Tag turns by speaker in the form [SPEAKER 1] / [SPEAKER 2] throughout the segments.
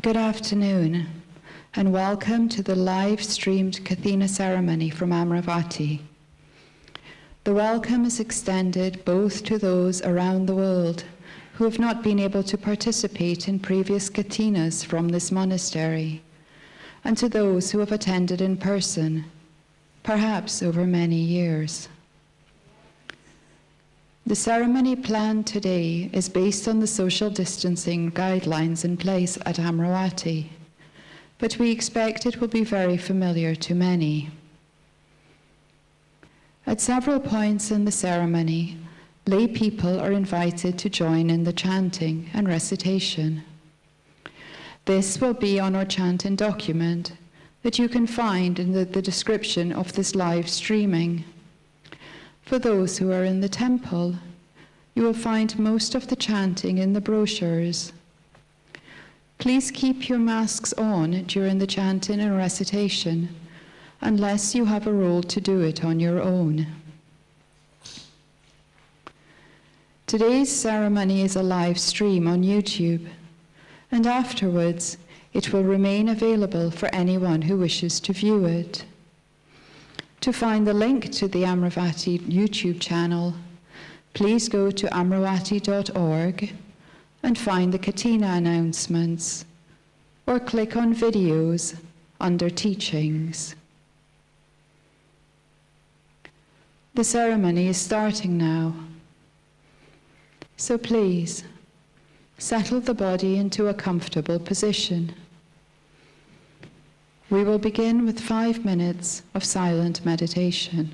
[SPEAKER 1] Good afternoon, and welcome to the live-streamed Kathina ceremony from Amaravati. The welcome is extended both to those around the world who have not been able to participate in previous Kathinas from this monastery, and to those who have attended in person, perhaps over many years. The ceremony planned today is based on the social distancing guidelines in place at Amaravati, but we expect it will be very familiar to many. At several points in the ceremony, lay people are invited to join in the chanting and recitation. This will be on our chanting document that you can find in the description of this live streaming. For those who are in the temple, you will find most of the chanting in the brochures. Please keep your masks on during the chanting and recitation, unless you have a role to do it on your own. Today's ceremony is a live stream on YouTube, and afterwards it will remain available for anyone who wishes to view it. To find the link to the Amaravati YouTube channel, please go to amaravati.org and find the Kathina announcements, or click on videos under teachings. The ceremony is starting now, so please settle the body into a comfortable position. We will begin with 5 minutes of silent meditation.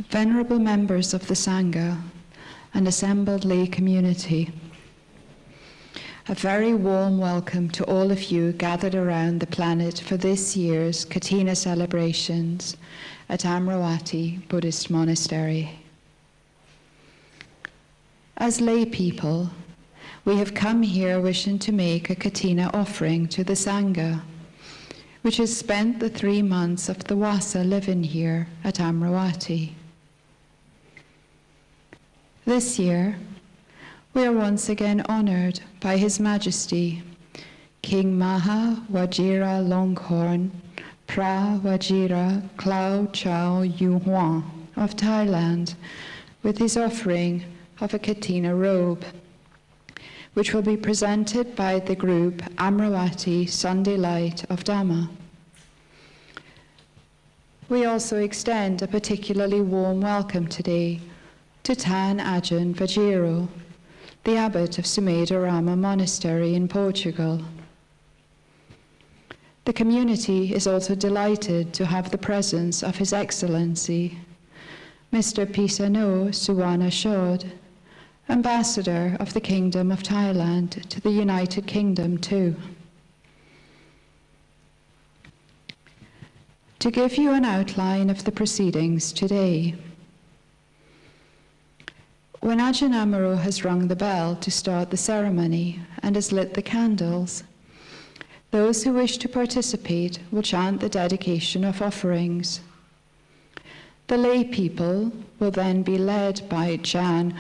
[SPEAKER 1] Venerable members of the Sangha and assembled lay community, a very warm welcome to all of you gathered around the planet for this year's Kathina celebrations at Amaravati Buddhist Monastery. As lay people, we have come here wishing to make a Kathina offering to the Sangha, which has spent the 3 months of the Vasa living here at Amaravati. This year, we are once again honored by His Majesty, King Maha Vajira Longhorn Pra Vajira Klau Chau Yu Huan of Thailand with his offering of a Kathina robe, which will be presented by the group Amaravati Sunday Light of Dhamma. We also extend a particularly warm welcome today to Tan Ajahn Vajiro, the abbot of Sumedho Monastery in Portugal. The community is also delighted to have the presence of His Excellency, Mr. Pisano Suwana Shod, Ambassador of the Kingdom of Thailand to the United Kingdom too. To give you an outline of the proceedings today, when Ajahn Amaro has rung the bell to start the ceremony and has lit the candles, those who wish to participate will chant the dedication of offerings. The lay people will then be led by Ajahn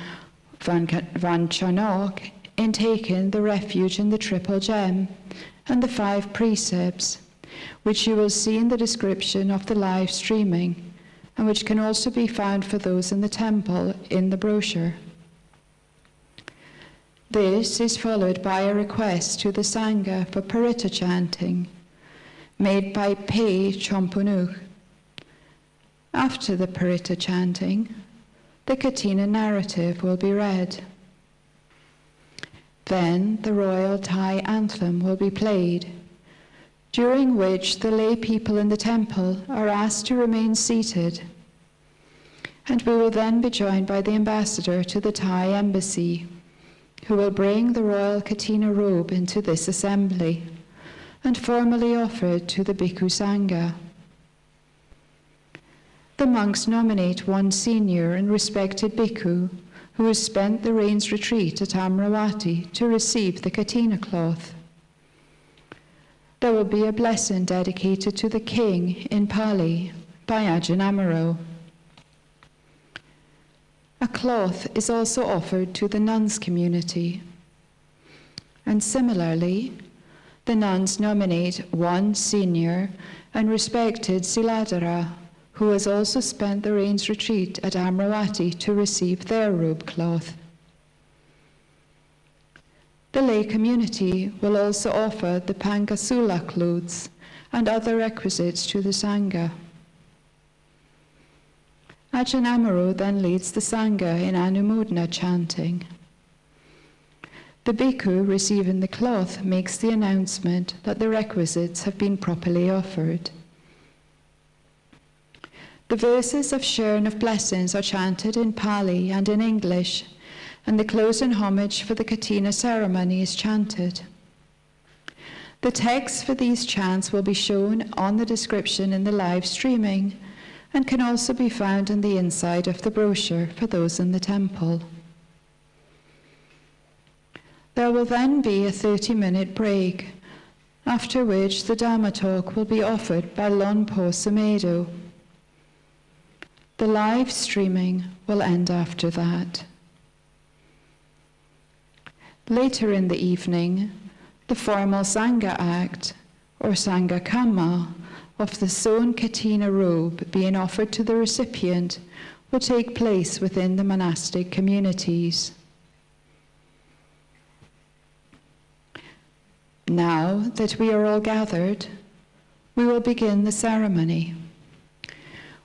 [SPEAKER 1] Vanchanok in taking the Refuge in the Triple Gem and the 5 Precepts, which you will see in the description of the live streaming, and which can also be found for those in the temple in the brochure. This is followed by a request to the Sangha for Paritta chanting, made by Pe Chompunuk. After the Paritta chanting, the Kathina narrative will be read. Then the Royal Thai anthem will be played, during which the lay people in the temple are asked to remain seated, and we will then be joined by the ambassador to the Thai embassy, who will bring the Royal Kathina robe into this assembly and formally offer it to the Bhikkhu Sangha. The monks nominate one senior and respected bhikkhu who has spent the rains retreat at Amaravati to receive the Kathina cloth. There will be a blessing dedicated to the king in Pali by Ajahn Amaro. A cloth is also offered to the nuns community. And similarly, the nuns nominate one senior and respected Siladhara, who has also spent the rains retreat at Amaravati to receive their robe cloth. The lay community will also offer the Pangasula clothes and other requisites to the Sangha. Ajahn Amaro then leads the Sangha in Anumodana chanting. The bhikkhu receiving the cloth makes the announcement that the requisites have been properly offered. The verses of sharing of blessings are chanted in Pali and in English, and the closing homage for the Kathina ceremony is chanted. The text for these chants will be shown on the description in the live streaming and can also be found on the inside of the brochure for those in the temple. There will then be a 30-minute break, after which the Dhamma talk will be offered by Lonpo Sumedho. The live streaming will end after that. Later in the evening, the formal Sangha act, or Sangha Kamma, of the sewn Kathina robe being offered to the recipient will take place within the monastic communities. Now that we are all gathered, we will begin the ceremony,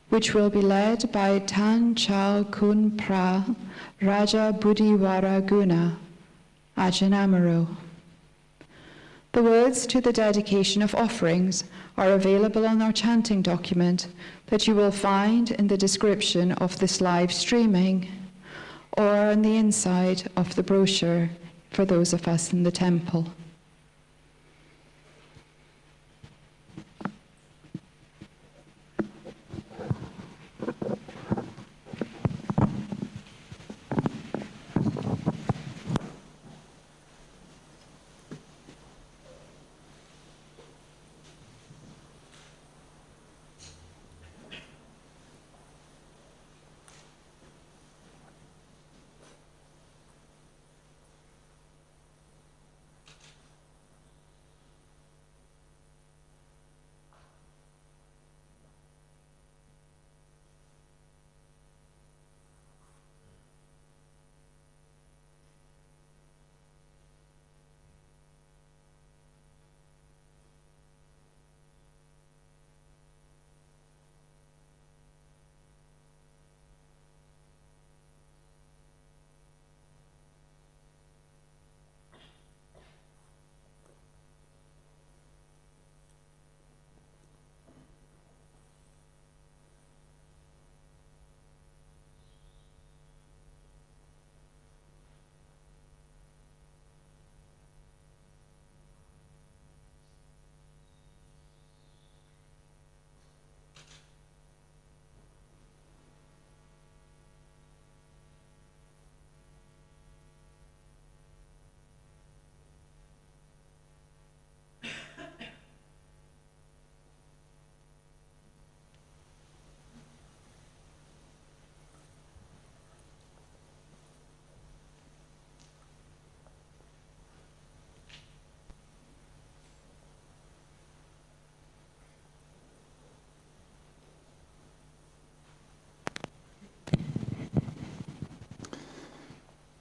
[SPEAKER 1] which will be led by Tan Chao Kun Pra Raja Buddhiwara Guna, Ajahn Amaro. The words to the dedication of offerings are available on our chanting document that you will find in the description of this live streaming or on the inside of the brochure for those of us in the temple.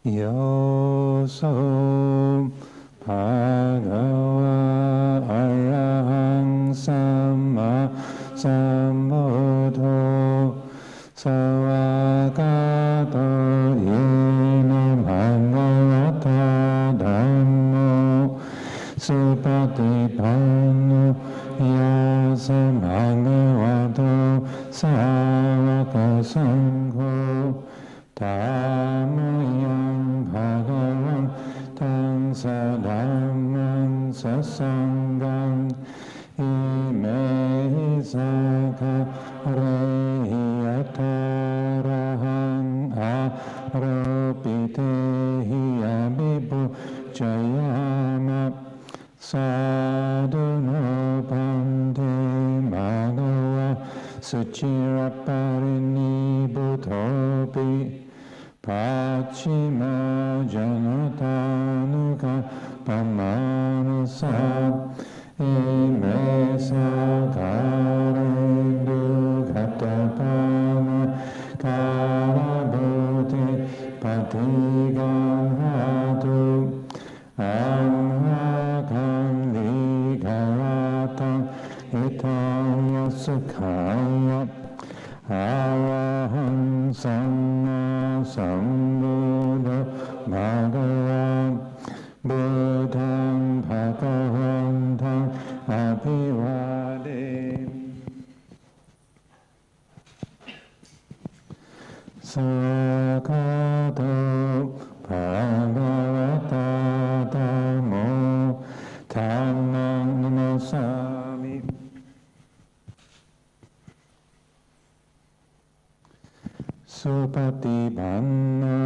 [SPEAKER 2] Yoso Bhagava Arahang Samma Sumedho Sawakato Yena Bhagavata Dhammo Supatipanno Yasa Bhagavato Savaka Sangho Dhammayam Bhagavan Tang Sadhamman Sasangham Ime Saka Rehiyatarahang Aropitehi Abhibu Jayama Sadhuno Pante Bhagava Suchiraparini Bhutopi Pachima Janatanuka Pamanasa Ime Sakarendu Katapana Karabhuti Patiganhatu Amhakam Ligaratam Itaya Sukhaya Araham Samma Sambuddha Bhagavan Buddham Bhagavantam Abhivade Sakato Bhagavata Dhammo Dhammam Namasami Supatipanno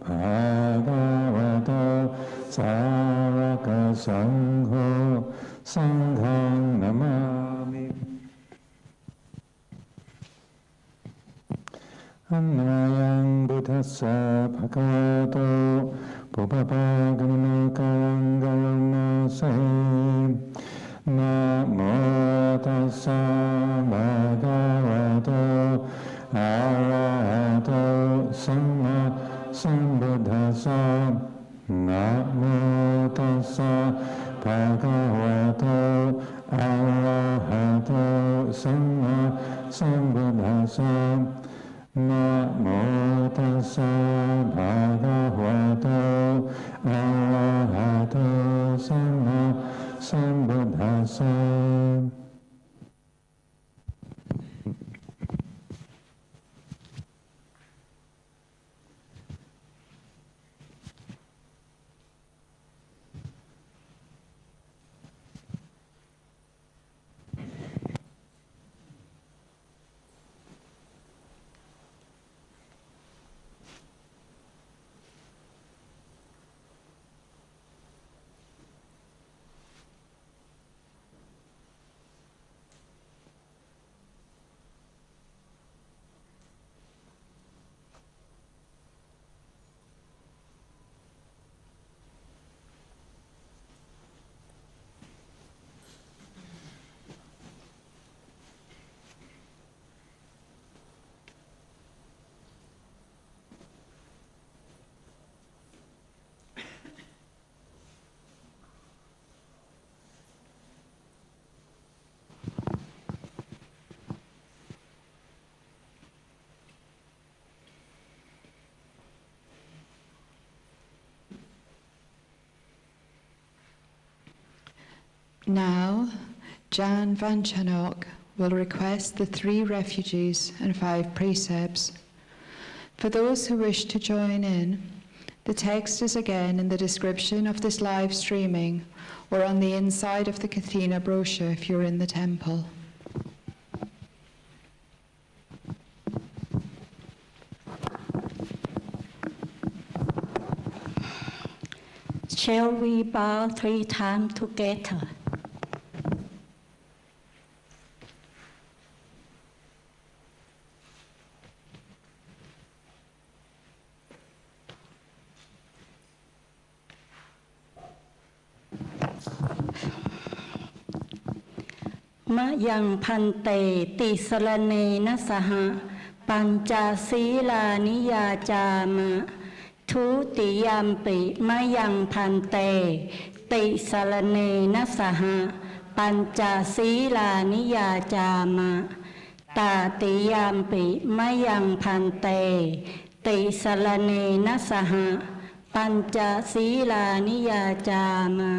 [SPEAKER 2] Bhagavato Savaka Sangho Sangham Namami Annayang Buddhassa Bhagavato Bhupapagana Karangayana Sahim Namo Tassa Bhagavato Arahato Samma Sambuddhassa Namo Tassa Bhagavato Arahato Samma Sambuddhassa Namo Tassa Bhagavato Arahato Samma
[SPEAKER 1] Now, Ajahn Vanchanok will request the 3 refuges and 5 precepts. For those who wish to join in, the text is again in the description of this live streaming or on the inside of the Kathina brochure if you're in the temple.
[SPEAKER 3] Shall we bow 3 times together?มะยังพันเตติสรเนนะสหะปัญจศีลานิยาจามะทุติยามปิมะยังพันเตติสรเนนะสหะปัญจศีลานิยาจามะตาติยามปิมะยังพันเตติสรเนนะสหะปัญจศีลานิยาจามะ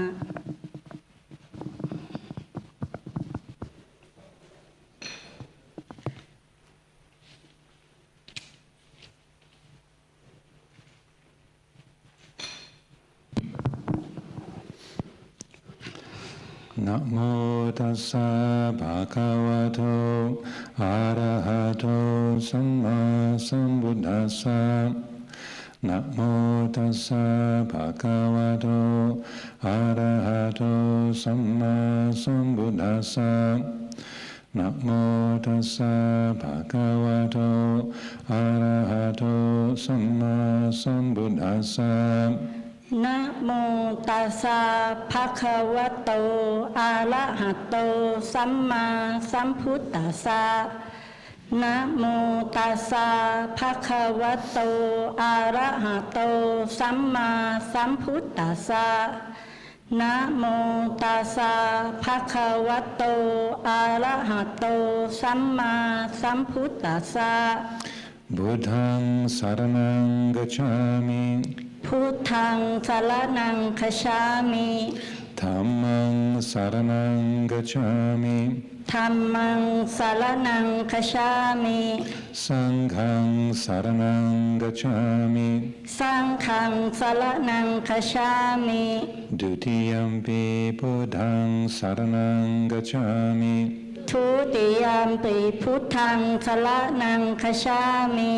[SPEAKER 2] นะโมตัสสะภะคะวะโตอะระหะโตสัมมาสัมพุทธัสสะนะโมตัสสะภะคะวะโตอะระหะโตสัมมาสัมพุทธัสสะนะโมตัสสะภะคะวะโตอะระหะโตสัมมาสัมพุทธัสสะ
[SPEAKER 3] นะโมตัสสะภะคะวะโตอะระหะโตสัมมาสัมพุทธัสสะนะโมตัสสะภะคะวะโตอะระหะโตสัมมาสัมพุทธัสสะนะโมตัสสะภะคะวะโตอะระหะโตสัมมาสัมพุทธัสสะ
[SPEAKER 2] บุตังสรณังกัจฉามิ
[SPEAKER 3] พุทธังสรณังคัจฉามิ
[SPEAKER 2] ธัมมังสรณังกัจฉามิ
[SPEAKER 3] ธัมมังสรณังคัจฉามิ
[SPEAKER 2] สังฆังสรณังกัจฉามิ
[SPEAKER 3] สังฆังสรณังคัจฉามิ
[SPEAKER 2] ดุติยัมปิพุทธังสรณังกัจฉามิ
[SPEAKER 3] ทุติยามปิพุทธังสรณังคัจฉามิ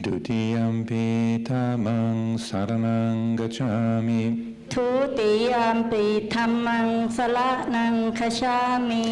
[SPEAKER 2] ดุติยัมปิธัมมังสรณังกัจฉามิ
[SPEAKER 3] ทุติยามปิธัมมังสรณังคัจฉามิ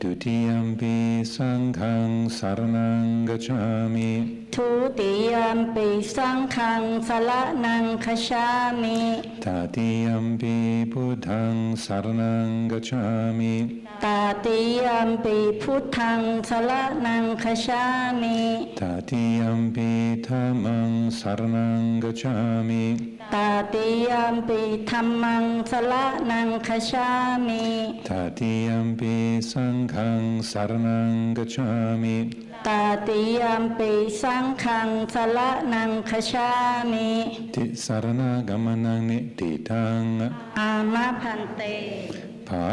[SPEAKER 2] ดุติยัมปิสังฆังสรณังกัจฉามิ
[SPEAKER 3] ทุติยามปิสังฆังสรณังคัจฉามิ
[SPEAKER 2] ตติยัมปิพุทธังสรณังกัจฉามิ
[SPEAKER 3] ตติยัมปิพุทธังสรณังคัจฉามิ
[SPEAKER 2] ตติยัมปิธัมมังสรณังกัจฉามิ
[SPEAKER 3] ตติยัมปิธัมมังสรณังคัจฉามิ
[SPEAKER 2] ตติยัมปิสังฆังสรณังกัจฉามิ
[SPEAKER 3] ตติยัมปิสังฆังสรณังคัจฉามิ
[SPEAKER 2] ติสรณกัมมนังนิติตัง
[SPEAKER 3] อามะพันเต
[SPEAKER 2] ปา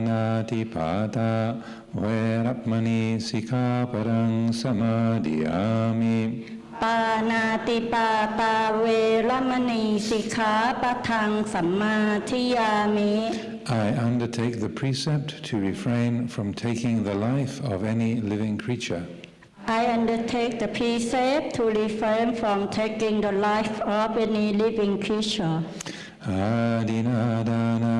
[SPEAKER 2] นาติปาตาเวรัมณีสิกขาปรังสมาธิยามิ
[SPEAKER 3] ปานาติปาตาเวรมณีสิกขาปะทังสัมมาทิยามิ
[SPEAKER 2] I undertake the precept to refrain from taking the life of any living creature.
[SPEAKER 3] I undertake the precept to refrain from taking the life of any living creature.
[SPEAKER 2] Adinadana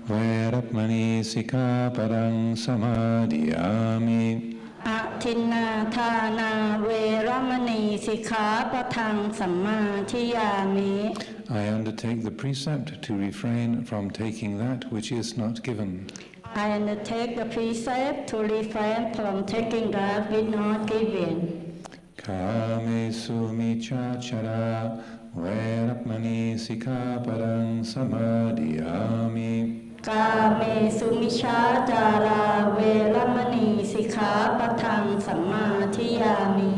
[SPEAKER 2] veramani sikhapadang samadhiyami.
[SPEAKER 3] อทินนาทานาเวรมณีสิกขาปะทังสัมมาทิยามิ
[SPEAKER 2] I undertake the precept to refrain from taking that which is not given.
[SPEAKER 3] I undertake the precept to refrain from taking that which not given.
[SPEAKER 2] Kamesu michachara veramani sikhapadang samadhiyami.
[SPEAKER 3] กาเมสุมิชาจาราเวรมณีสิกขาปะทังสัมมาทิยามิ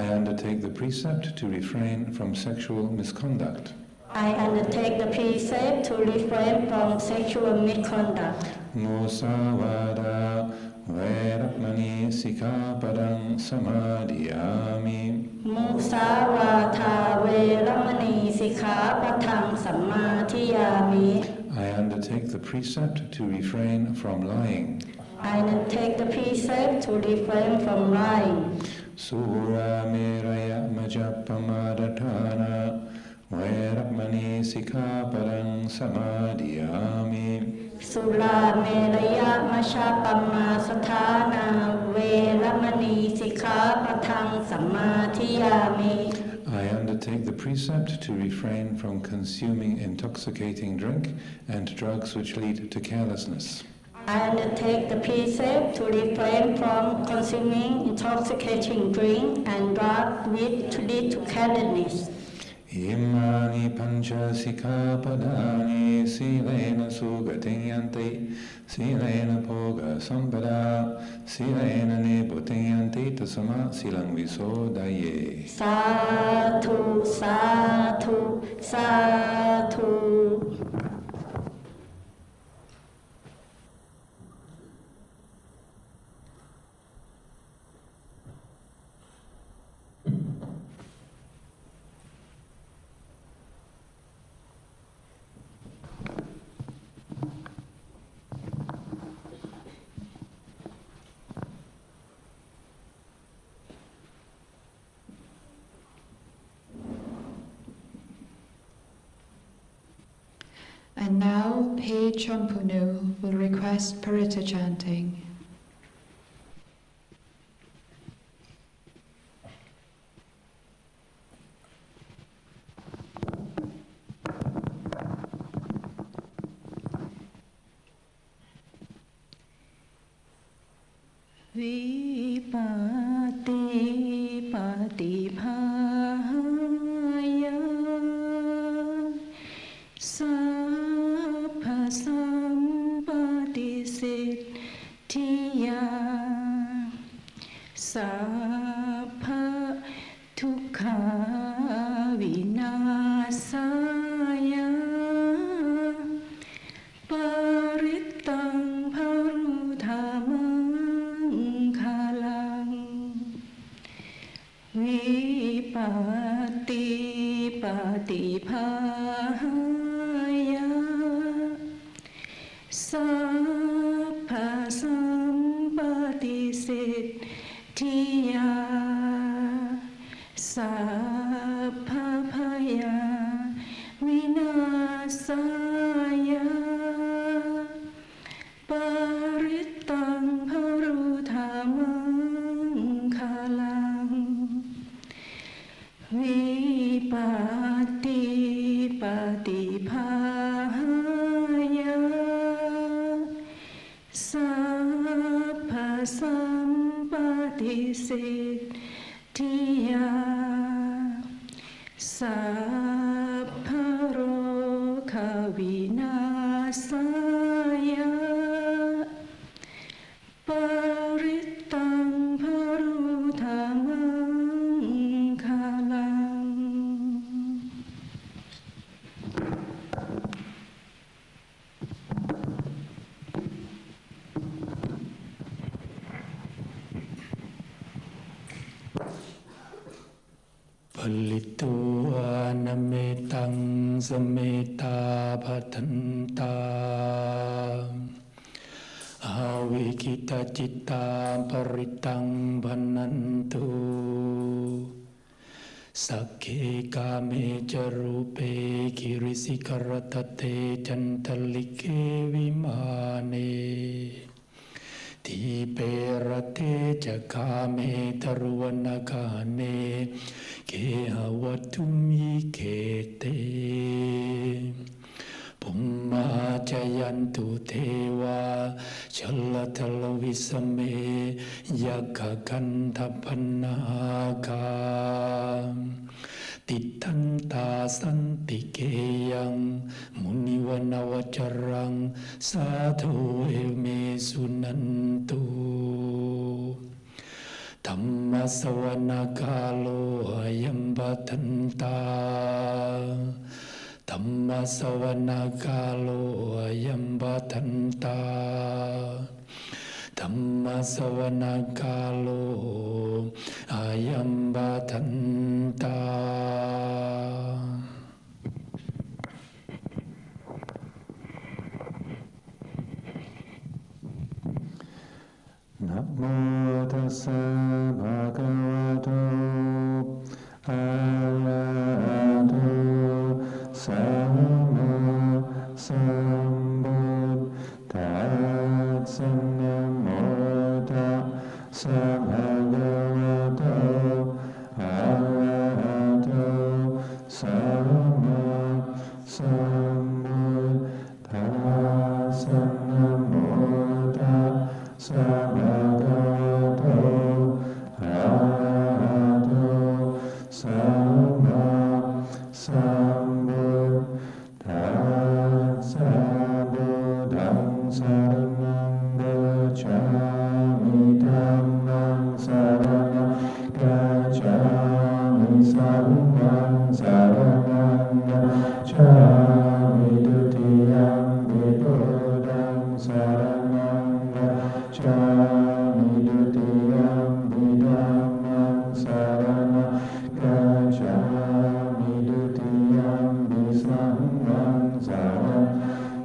[SPEAKER 2] I undertake the precept to refrain from sexual misconduct.
[SPEAKER 3] I undertake the precept to refrain from sexual misconduct.
[SPEAKER 2] Musavada Veramani Sikkhapadang Samadhiyami
[SPEAKER 3] มุสาวาทาเวรมณีสิกขาปะทังสัมมาทิยามิ
[SPEAKER 2] I undertake the precept to refrain from lying.
[SPEAKER 3] I take the precept to refrain from lying.
[SPEAKER 2] Sura Meraya Majappamadhatthana Veramani Sikkhapadang Samadhiyami
[SPEAKER 3] สุราเมรยะมชาปัมมาสถานาเวรมณีสิกขาปะทังสัมมาทิยามิ
[SPEAKER 2] I undertake the precept to refrain from consuming intoxicating drink and drugs which lead to carelessness.
[SPEAKER 3] I undertake the precept to refrain from consuming intoxicating drink and drugs which lead to carelessness.
[SPEAKER 2] Imani pancha sikkhapadani silena sugatiyanti silena bhoga sampada silena nibbutiyanti tasma silang visodaye
[SPEAKER 3] สาธุสาธุสาธุ
[SPEAKER 1] And now, Page Champunu will request Paritta chanting.
[SPEAKER 3] Vipati patibhaya Sapha sampati siddhiya Sapha dukkha vinasaya Parittang parudhamang khalang Vipati patibhaya Sapha sampati siddhiya Sapha bhaya vinasaya Parittang parudhamang khalang Vipati patibhaya Sapha sampati siddhiya Sapha rokha vinasaya Parittang parudhamang khalang
[SPEAKER 4] Palitu anametang sameta patanta Awikita citta paritang banantu Sakhe kame jarupe kirisikarattate jantalike vimane Tiperate jakame taruvanakane kehavatumi kete Pumma jayantu deva chalatalavisame yagagandhapanaka Titanta santikeyang munivanavacarang sadho eme sunantu Dhamma savanakalo ayam batanta ธัมมาสวนาคาโลยัมปะทันตาธัมมาสวนาคาโลอายัมปะทันตา
[SPEAKER 2] นะโมตัสสะภะคะวะโตอะระหะโตสัมมาสัมพุทธัสสะนะโมตัสสะภะคะวะโตอะระหะโตสัมมาสัมพุทธัสสะนะโมตัสสะภะคะวะโตอะระหะโตสัมมาสัมพุทธัสสะพุทธังสรณังคัจฉามิธัมมังสรณังคัจฉามิสังฆังสรณังคัจฉามิทุติยัมปิพุทธังสรณังคัจฉามิทุติยัมปิธัมมังสรณังคัจฉามิทุติยัมปิสังฆังสรณัง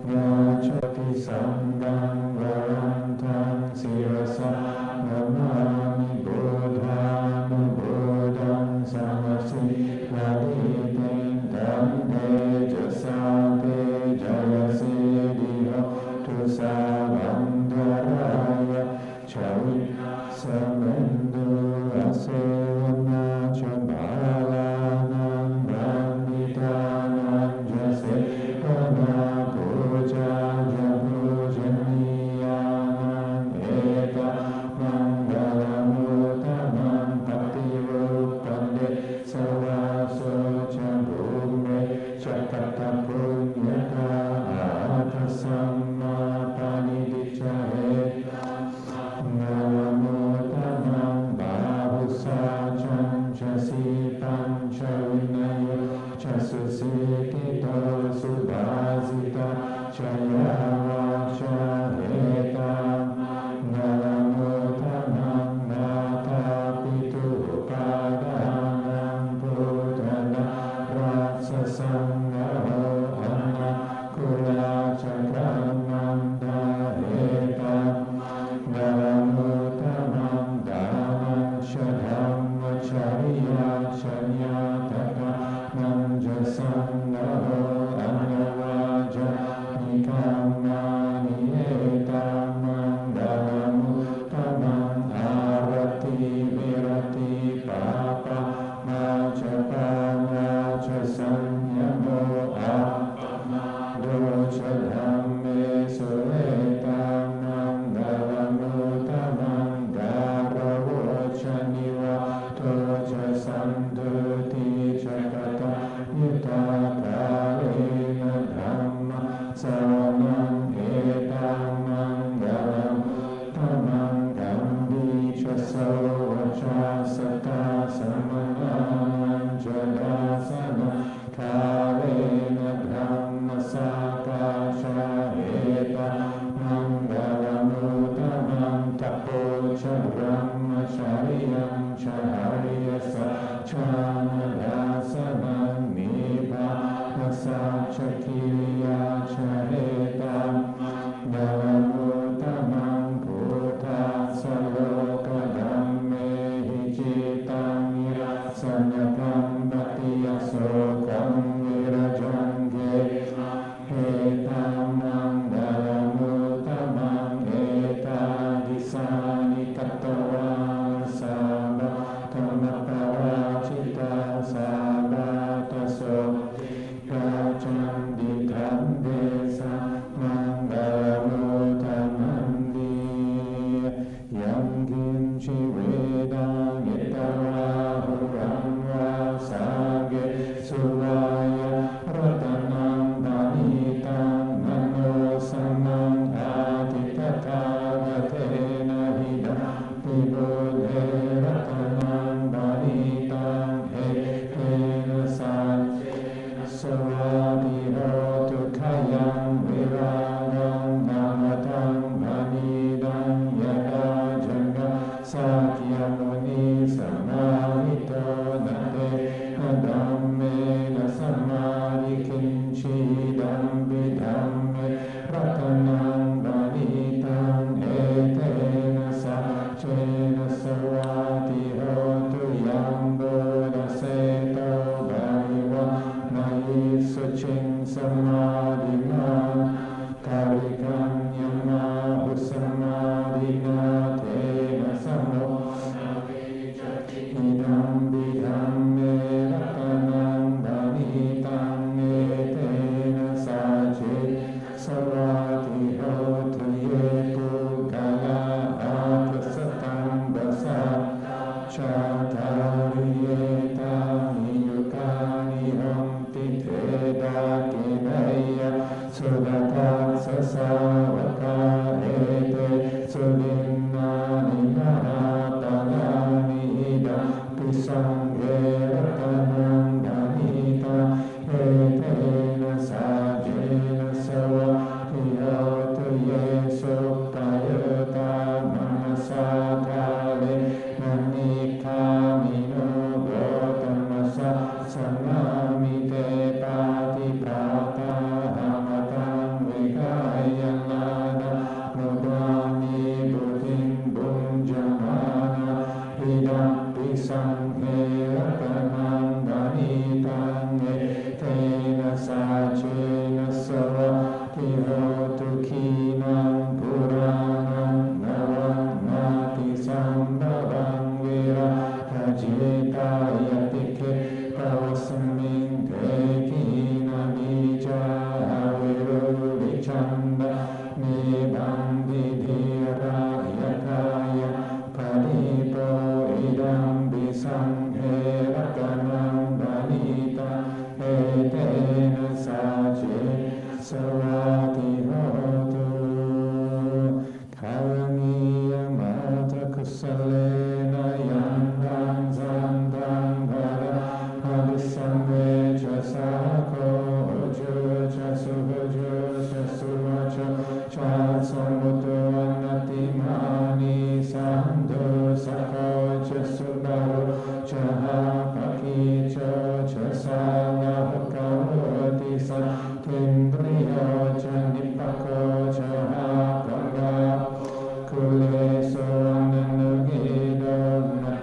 [SPEAKER 2] คัจฉามิสังฆังวรันตังศิรสะนะมามิพุทธานุพุทธังสัมมาสิลาลิเตตัมเตจะสาเตจยสิริโหตุสาวันตรายะชาวิสเมนตุอาเสวนาชบาลานังบัณฑิตานังจะเสวนาปูจาจะปูชนียานังเอตมังกลมุตตมังปฏิรูปันเดสวาโสจะภูเมจะกัตตปุญญตาอาทัสสัมมาปานิดิจาเหนะโมตัสสะบาหุสาจันจะสีปัญจวินัยจะสุสีติโตสุบาสิตาจะยาวาจาเหตังนะโมตัสสะนาตาปิตุปาดานังพุทธนารัสสะสังฆะโหอนาคุลาจักขันนันดาเหตังนะโมตัสสะดานังชะธัมมจริยาชัญญาตกะนันจะสังฆะโหอนะวาจานิกัมมานิเอตัมมังดามุตตมังอารติวิรติปาปะมาจะปานาจะสัญญโมอัปปมาโดชะธัมเมสุเอตัมมังดามุตตมังดารโวชนิวาโตจะสันตุติจะกตายุตาภาเรนะธัมมะสรณังเอตัมมังดามุตตมังกัมปิจะโสวจาสตาสมนานัญจดาสนะคาเรนะธัมมสากาชาเอตัมมังดามุตตมังตโปชะบรมชาริยังชาหาริยสัจจานดาสนังนิพพานสัจจกิริยาชาเอตัมดามุตตมังพุทธัสสะโลกธัมเมหิจิตังยัสสะพัมปติยโสกังวิรจังเกเอตัมมังดามุตตมังเอตาดิสานิกัตตวาสัมปะธรรมปราชิตาสัพพะตโสกาจันดิคันเดสะมังกามุตตมันดียังกินชีเวดังเอตราหุรังวาสาเกสุวายะรัตนังปานิตังมโนสัมมังอาทิตถากเทนะหิดังปิโบเทรัตนังปานิตังเอเทนะสัจเจนะสวาติ สักยมุนีสัมมาหิโตนะเตนะธัมเมนะสัมมาดิคินชีดัมปิธัมเมรัตนังบานิตังเอเตนะสัจเจนะสวาติโหตุยัมโบนะเสโตบาริวะนายิสุชิงสมาดิมาคาริกัญญมาหุสมาดินาเทนะสัมโมอิดัมปิธัมเมรัตนังบานิตังเอเตนะสัจเจสวาติโหตุเยปุกาลาอาทัสสตังบัสสะชาตาริเยตานิยุกานิหัมติเทดาเกเนยสุดาตัสสสาวกาเอเตสุลินนานินาตานานิดาปิสังเวรตนังดานิตาเอเตนะสัจเจนะสวะติโหตุเยสุปายตามนัสสะทาเลนะนิคามิโนโกตมัสสะสัมมามิเตปาติปาตาหามตังวิกายนานะโนดานิบุติงบุญจมานะหิดัมปิสังเฆรัตนังบานิตังเอเตนะสัจเจนะสวะติโหตุขีนังปุรานังนวังนาติสัมภวังเวระทะเจตายติเกปวัสมิงเทขีนามิจาเวรุวิชันดะเมบังดิเดรายกายปริโปอิดัมปิสังเฆรัตนังบานิตังเอเตนะสัจเจสวาติโหตุคามิยมาตะคุสเลนะยังดังสันตังภะระหะวิสังเวชะสาโคจุชะสุภจุชะสุวัจชะสมุตวนติมานิสันตุสัคโคชะสุบารุชะหาภคิโชชะสานภคาวติสัทธิมริโยชะนิปปโคชะหาภกาคุเลสุนันเกโดนะเต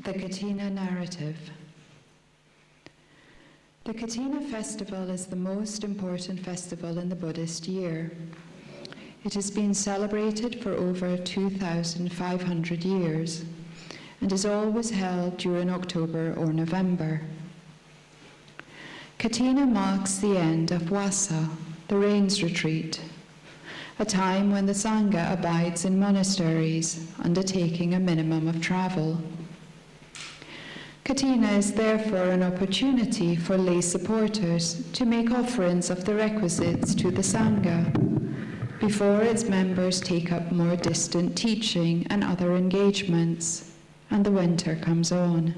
[SPEAKER 1] The Kathina narrative. The Kathina festival is the most important festival in the Buddhist year. It has been celebrated for over 2,500 years and is always held during October or November. Kathina marks the end of Vasa, the rains retreat, a time when the Sangha abides in monasteries, undertaking a minimum of travel. Kathina is therefore an opportunity for lay supporters to make offerings of the requisites to the Sangha before its members take up more distant teaching and other engagements, and the winter comes on.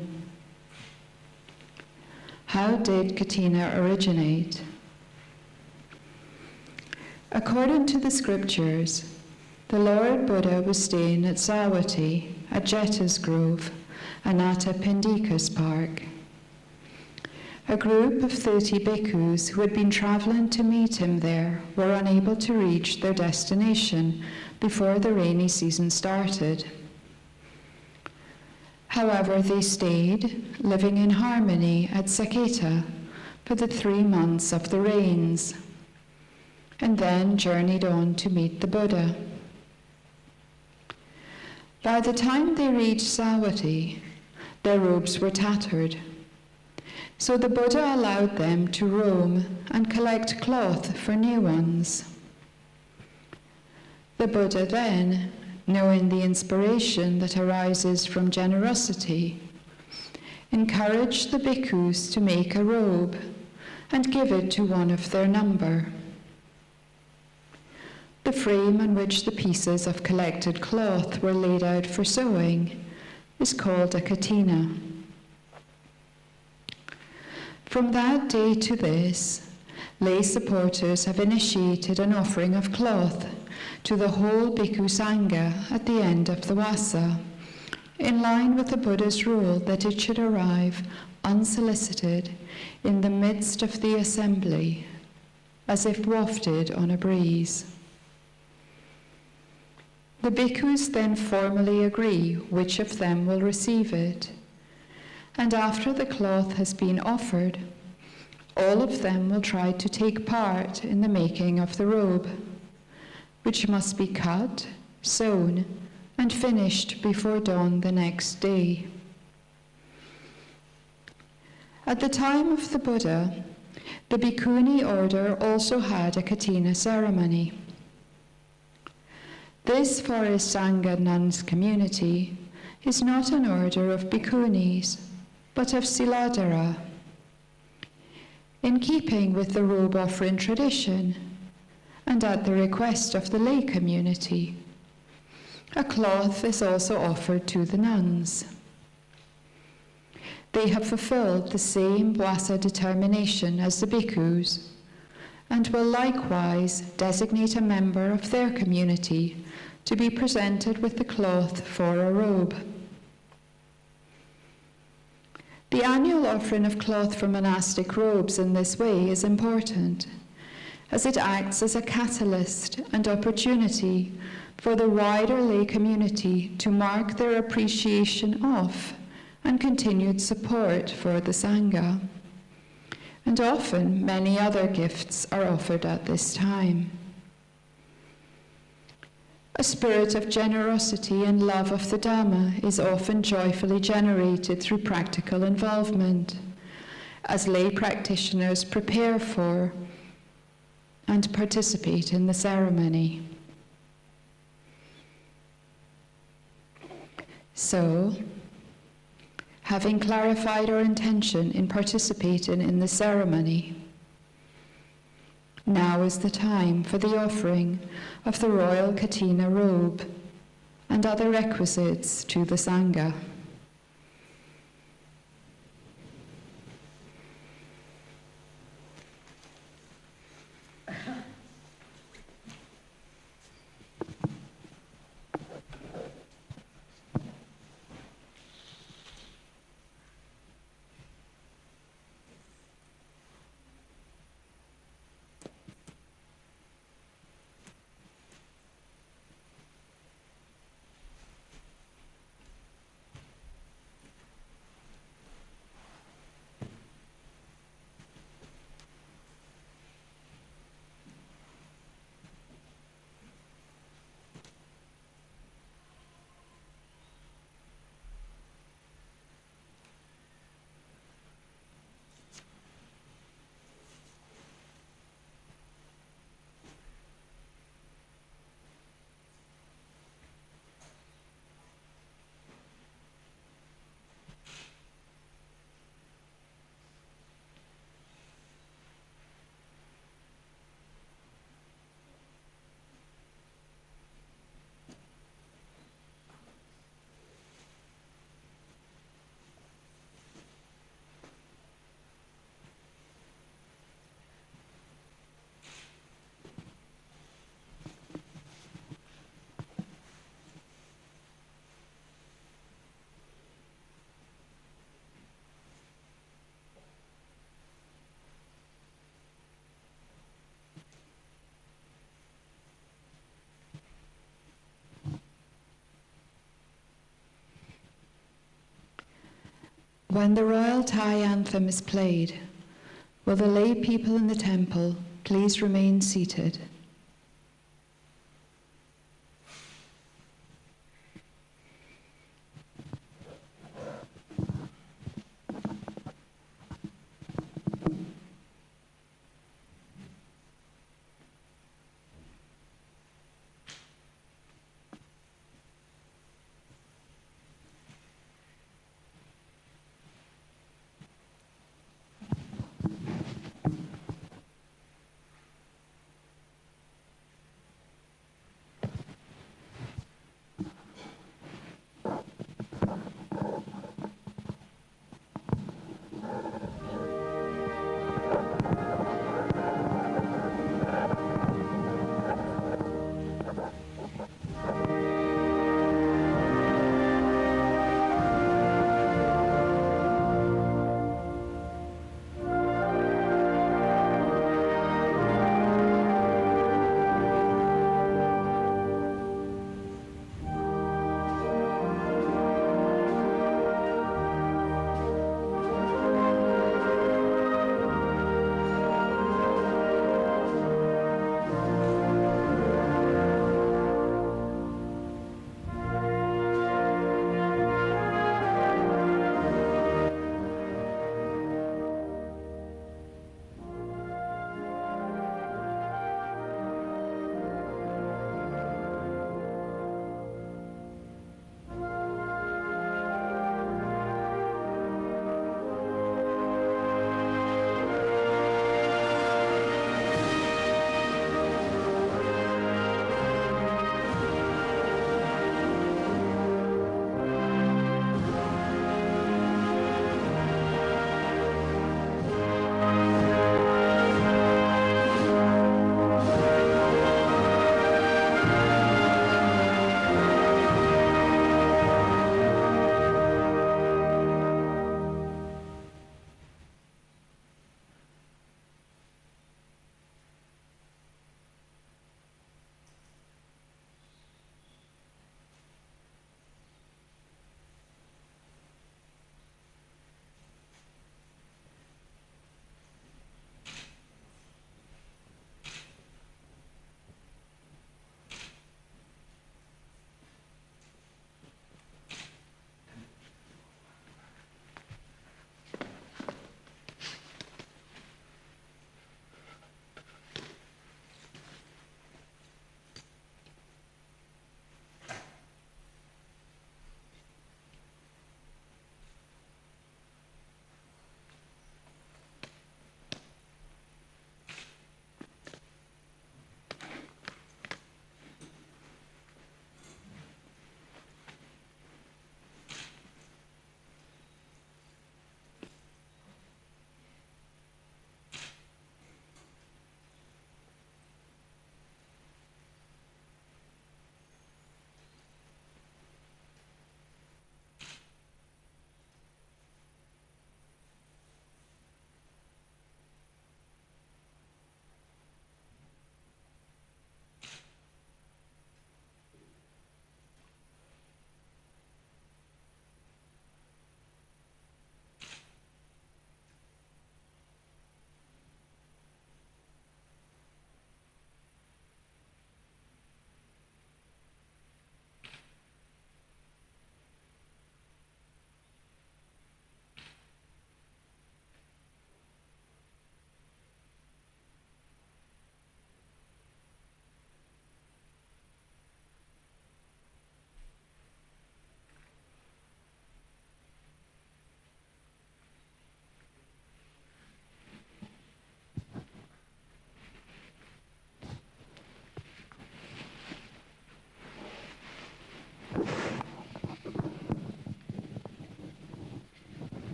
[SPEAKER 1] How did Kathina originate? According to the scriptures, the Lord Buddha was staying at Savatthi, at Jeta's Grove, Anatta Pendika's park. A group of 30 bhikkhus who had been travelling to meet him there were unable to reach their destination before the rainy season started. However, they stayed, living in harmony at Saketa for the 3 months of the rains, and then journeyed on to meet the Buddha. By the time they reached Savatthi, their robes were tattered. So the Buddha allowed them to roam and collect cloth for new ones. The Buddha then, knowing the inspiration that arises from generosity, encouraged the bhikkhus to make a robe and give it to one of their number. The frame on which the pieces of collected cloth were laid out for sewing is called a kathina. From that day to this, lay supporters have initiated an offering of cloth to the whole bhikkhu sangha at the end of the vasa, in line with the Buddha's rule that it should arrive unsolicited in the midst of the assembly, as if wafted on a breeze. The bhikkhus then formally agree which of them will receive it, and after the cloth has been offered, all of them will try to take part in the making of the robe, which must be cut, sewn, and finished before dawn the next day. At the time of the Buddha, the bhikkhuni order also had a Kathina ceremony. This for a Sangha nuns community is not an order of bhikkhunis, but of Siladhara. In keeping with the robe offering tradition, and at the request of the lay community, a cloth is also offered to the nuns. They have fulfilled the same Vasa determination as the bhikkhus, and will likewise designate a member of their community to be presented with the cloth for a robe. The annual offering of cloth for monastic robes in this way is important, as it acts as a catalyst and opportunity for the wider lay community to mark their appreciation of and continued support for the Sangha. And often many other gifts are offered at this time. A spirit of generosity and love of the Dhamma is often joyfully generated through practical involvement, as lay practitioners prepare for and participate in the ceremony. So, having clarified our intention in participating in the ceremony, now is the time for the offering of the Royal Kathina robe and other requisites to the Sangha. When the royal Thai anthem is played, will the lay people in the temple please remain seated?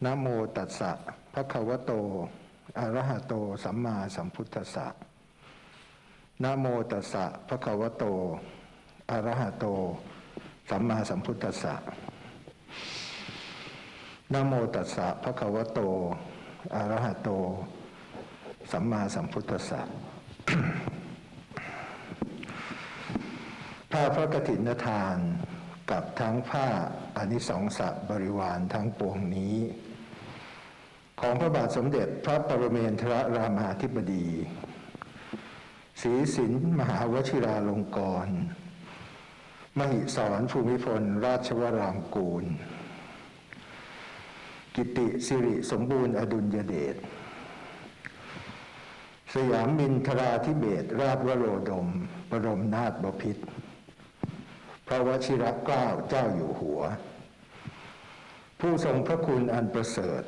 [SPEAKER 5] นะโมตัสสะภะคะวะโตอะระหะโตสัมมาสัมพุทธัสสะนะโมตัสสะภะคะวะโตอะระหะโตสัมมาสัมพุทธัสสะนะโมตัสสะภะคะวะโตอะระหะโตสัมมาสัมพุทธัสสะ ผ้าพระกฐินทานกับทั้งผ้าอานิสงสบริวารทั้งปวงนี้ของพระบาทสมเด็จพระปรเมนทรรามาธิบดีศรีสินมหาวชิราลงกรณ์มหิศรภูมิพลราชวรางกูลกิติสิริสมบูรณ์อดุลยเดชสยามมินทราธิเบศรราชวโรดมบรมนาถบพิตรพระวชิรเกล้าเจ้าอยู่หัวผู้ทรงพระคุณอันประเสริฐ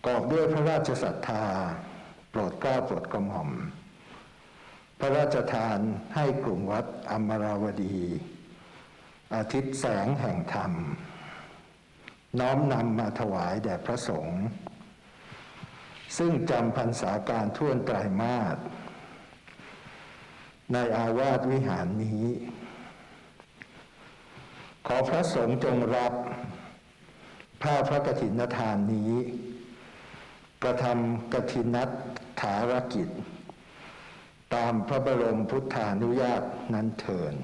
[SPEAKER 5] กอบด้วยพระราชศรัทธาโปรดเกล้าโปรดกระหม่อมพระราชทานให้กลุ่มวัดอมราวดีอาทิตย์แสงแห่งธรรมน้อมนำมาถวายแด่พระสงฆ์ซึ่งจำพรรษาการท่วนไตรมาสในอาวาสวิหารนี้ขอพระสงฆ์จงรับผ้าพระกฐินทานนี้กระทำกฐินัฏฐารกิจตามพระบรมพุทธานุญาตนั้นเถิด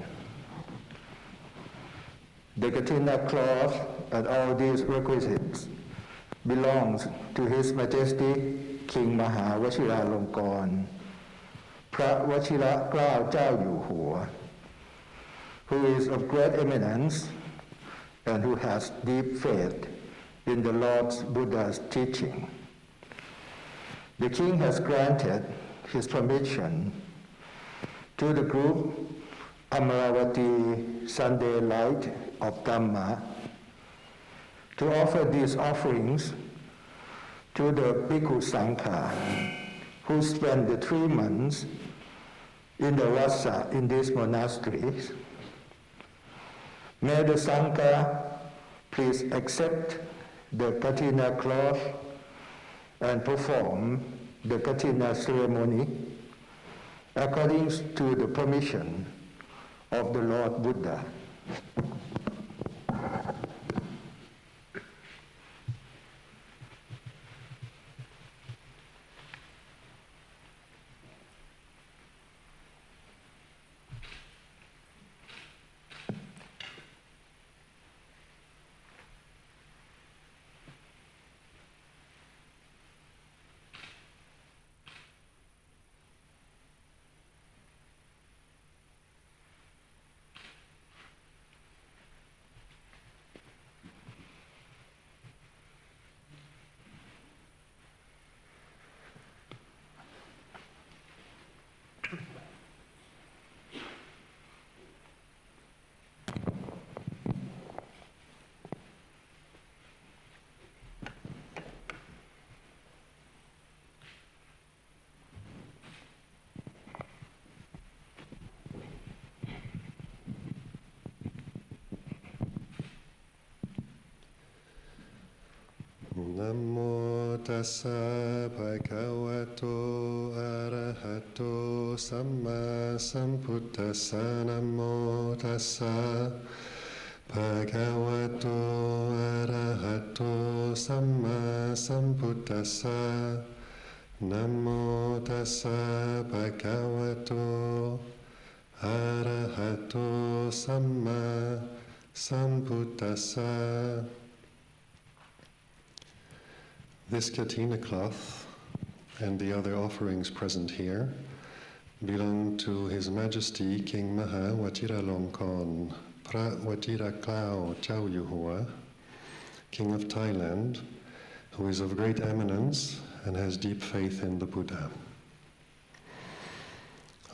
[SPEAKER 5] The Kathina cloth and all these requisites belongs to His Majesty King Maha Vajiralongkorn พระวชิรเกล้าเจ้าอยู่หัว who is of great eminence and who has deep faith in the Lord Buddha's teaching. The king has granted his permission to the group Amaravati Sunday Light of Dhamma to offer these offerings to the Bhikkhu Sangha who spend the 3 months in the Vassa in these monasteries. May the Sangha please accept the Kathina cloth and perform the Kathina ceremony according to the permission of the Lord Buddha.
[SPEAKER 6] Namo tassa bhagavato arahato samma sambuddhassa. Namo tassa bhagavato arahato samma sambuddhassa. Namo tassa bhagavato arahato samma sambuddhassa. This Kathina cloth and the other offerings present here belong to His Majesty King Maha Vajiralongkorn, Phra Vajiraklao Chau Yuhua, King of Thailand, who is of great eminence and has deep faith in the Buddha.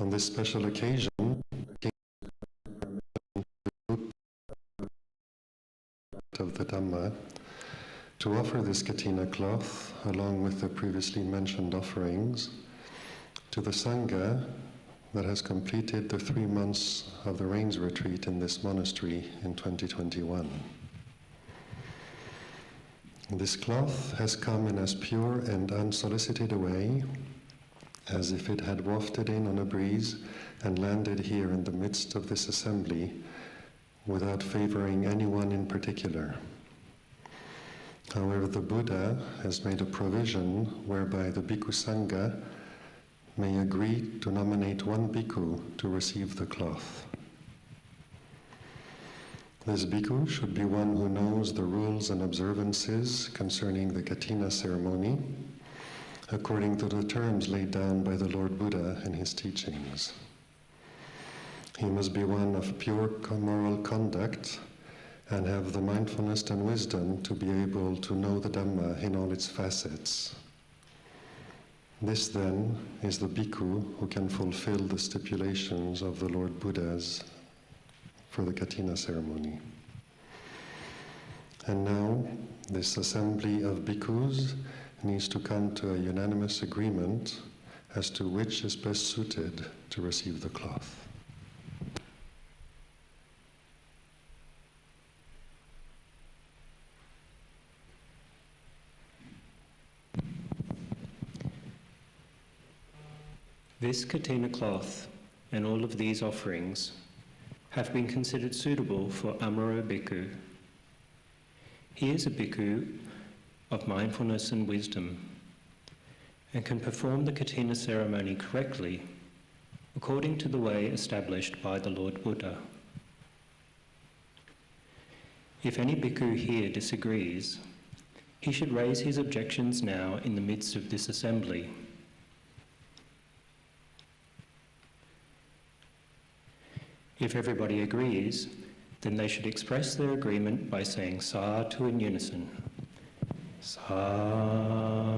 [SPEAKER 6] On this special occasion, the King of the Dhamma to offer this Kathina cloth, along with the previously mentioned offerings, to the Sangha that has completed the 3 months of the rains retreat in this monastery in 2021. This cloth has come in as pure and unsolicited a way as if it had wafted in on a breeze and landed here in the midst of this assembly without favoring anyone in particular. However, the Buddha has made a provision whereby the Bhikkhu Sangha may agree to nominate one bhikkhu to receive the cloth. This bhikkhu should be one who knows the rules and observances concerning the Kathina ceremony, according to the terms laid down by the Lord Buddha in his teachings. He must be one of pure moral conduct and have the mindfulness and wisdom to be able to know the Dhamma in all its facets. This, then, is the bhikkhu who can fulfill the stipulations of the Lord Buddha's for the Kathina ceremony. And now, this assembly of bhikkhus needs to come to a unanimous agreement as to which is best suited to receive the cloth.
[SPEAKER 7] This Kathina cloth and all of these offerings have been considered suitable for Amaro bhikkhu. He is a bhikkhu of mindfulness and wisdom and can perform the Kathina ceremony correctly according to the way established by the Lord Buddha. If any bhikkhu here disagrees, he should raise his objections now in the midst of this assembly. If everybody agrees, then they should express their agreement by saying Sadhu in unison. Sadhu.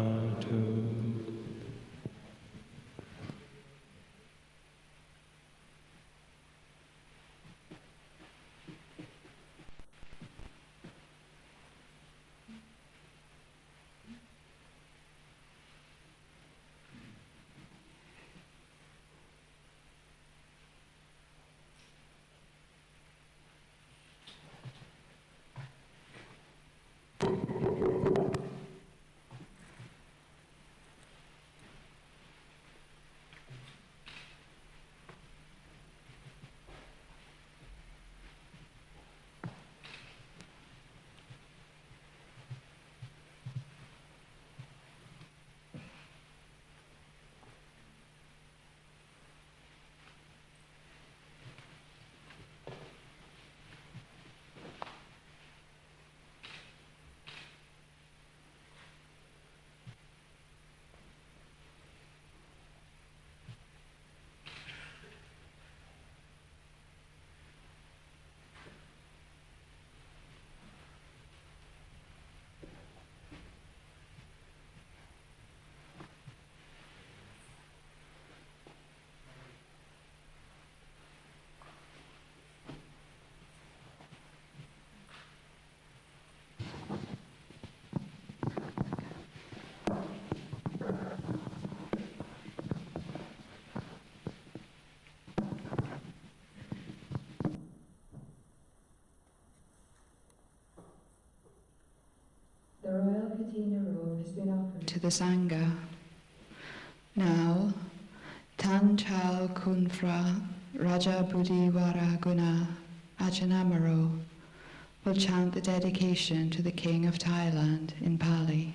[SPEAKER 1] The Royal Kathina robe has been offered to the Sangha. Now, Tan Chal Kunfra Raja Buddhi Wara Guna Ajahn Amaro will chant the dedication to the King of Thailand in Pali.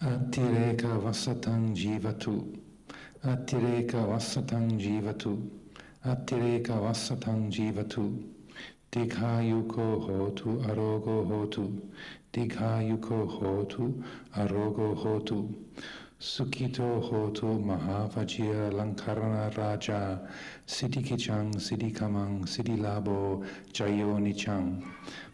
[SPEAKER 2] Attireka vasatang jivatu, attireka vasatang jivatu, attireka vasatang jivatu, dighayuko hotu arogo hotu, dighayuko hotu arogo hotu, sukito hotu mahavajira lankarana raja, siddhikichang siddhikamang siddhilabo jayonichang,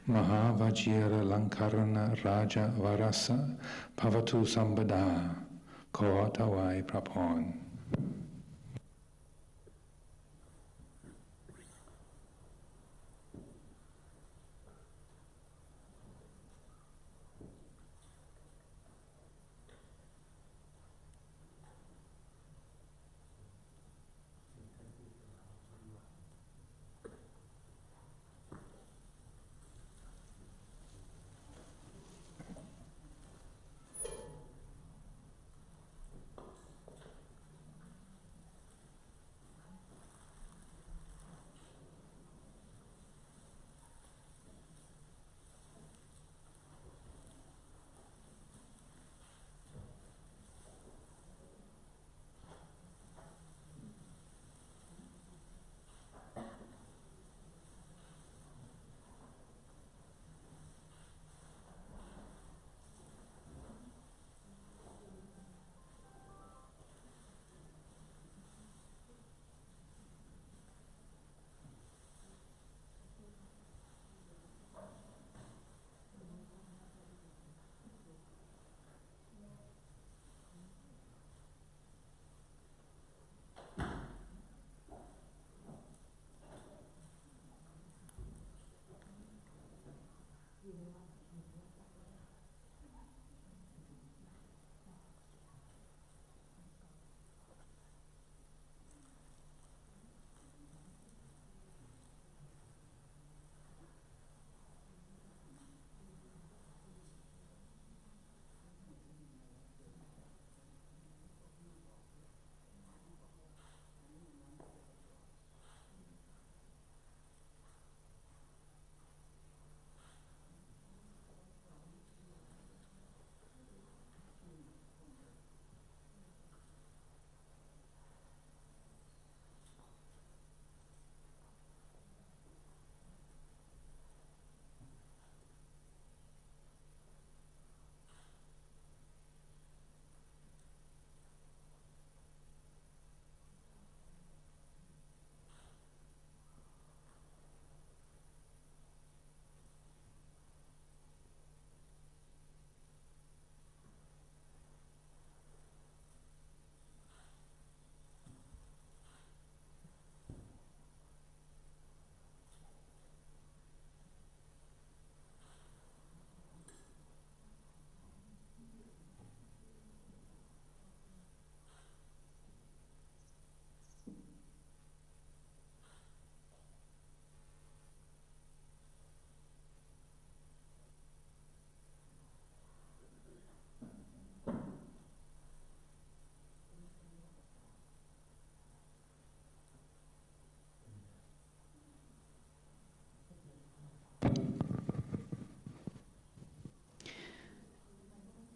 [SPEAKER 2] Mahavajira Lankarana Raja Varasa Pavatu Sambada Koatawai Prapon.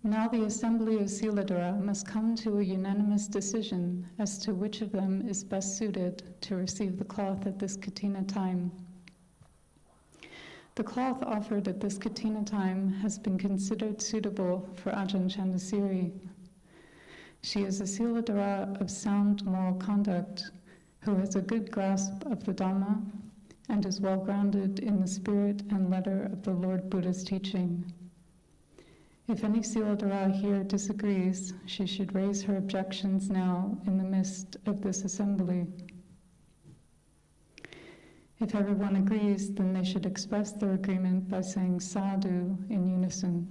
[SPEAKER 8] Now the assembly of Siladhara must come to a unanimous decision as to which of them is best suited to receive the cloth at this Kathina time. The cloth offered at this Kathina time has been considered suitable for Ajahn Chandasiri. She is a Siladhara of sound moral conduct who has a good grasp of the Dhamma and is well grounded in the spirit and letter of the Lord Buddha's teaching. If any Siladhara here disagrees, she should raise her objections now in the midst of this assembly. If everyone agrees, then they should express their agreement by saying sadhu in unison.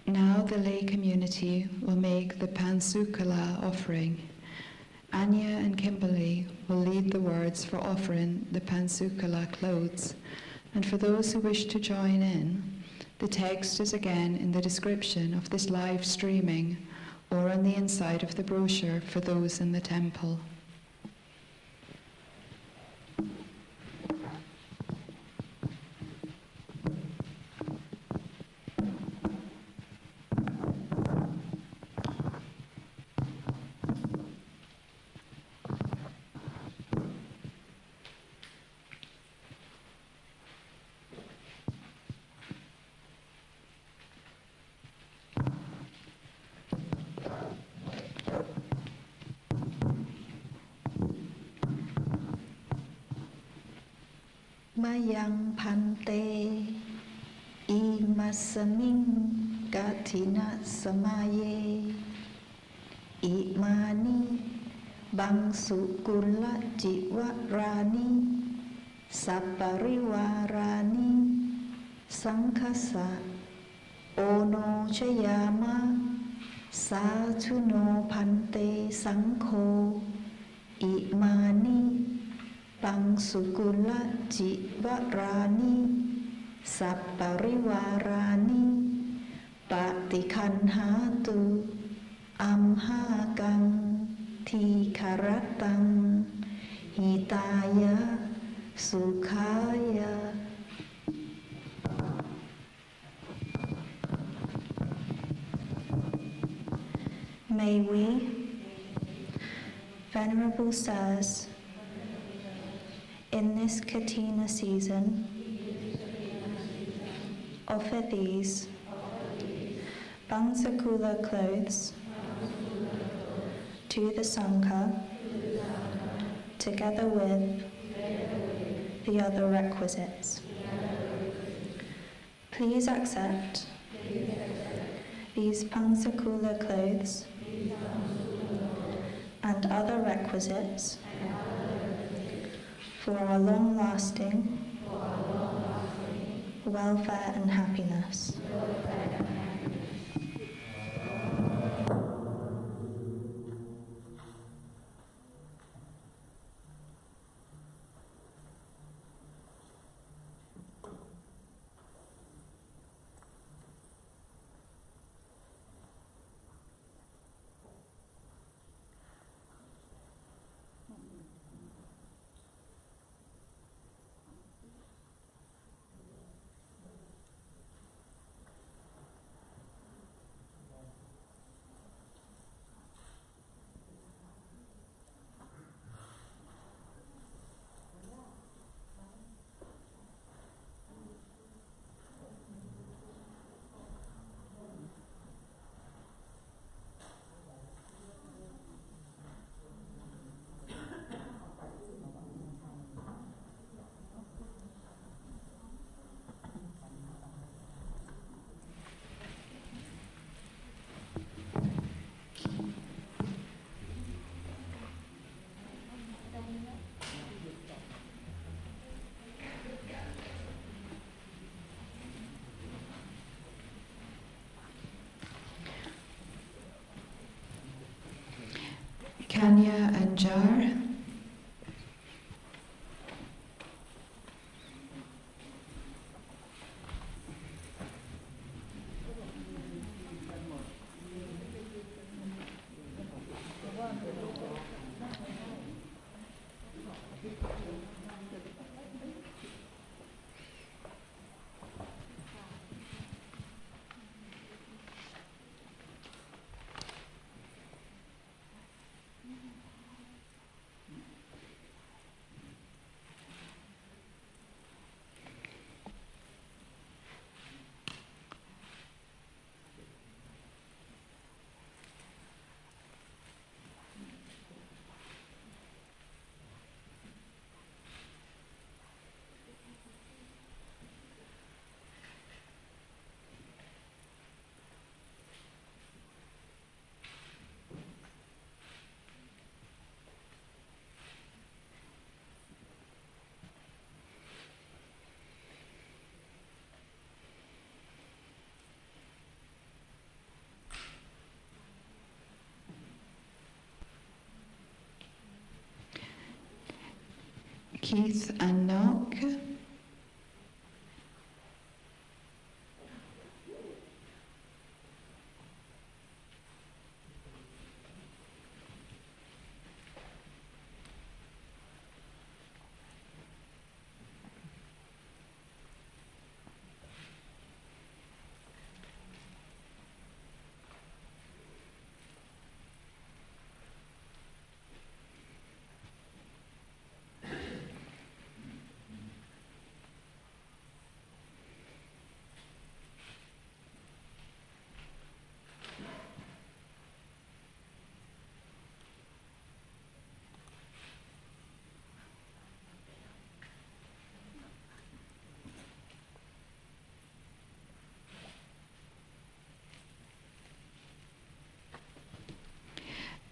[SPEAKER 1] Now the lay community will make the Pansukala offering. Anya and Kimberly will lead the words for offering the Pansukala clothes, and for those who wish to join in, the text is again in the description of this live streaming or on the inside of the brochure for those in the temple.
[SPEAKER 3] Mayang Pante Imasaming Kathina Samaye Imani Bangsukula Jiwarani Sapariwarani Sankhasa Ono Chayama Satuno Pante Sankho Imani Pangsukula Jivarani Sapariwarani Patikanhatu Amhakang Tikaratang Hitaya Sukhaya. May we, Venerable Sirs, in this Kathina season, offer these Bangsakula clothes to the Sangha together with the other requisites. Please accept these Bangsakula clothes and other requisites for our long-lasting welfare and happiness.
[SPEAKER 1] Anya and Jar. Keith and Knock.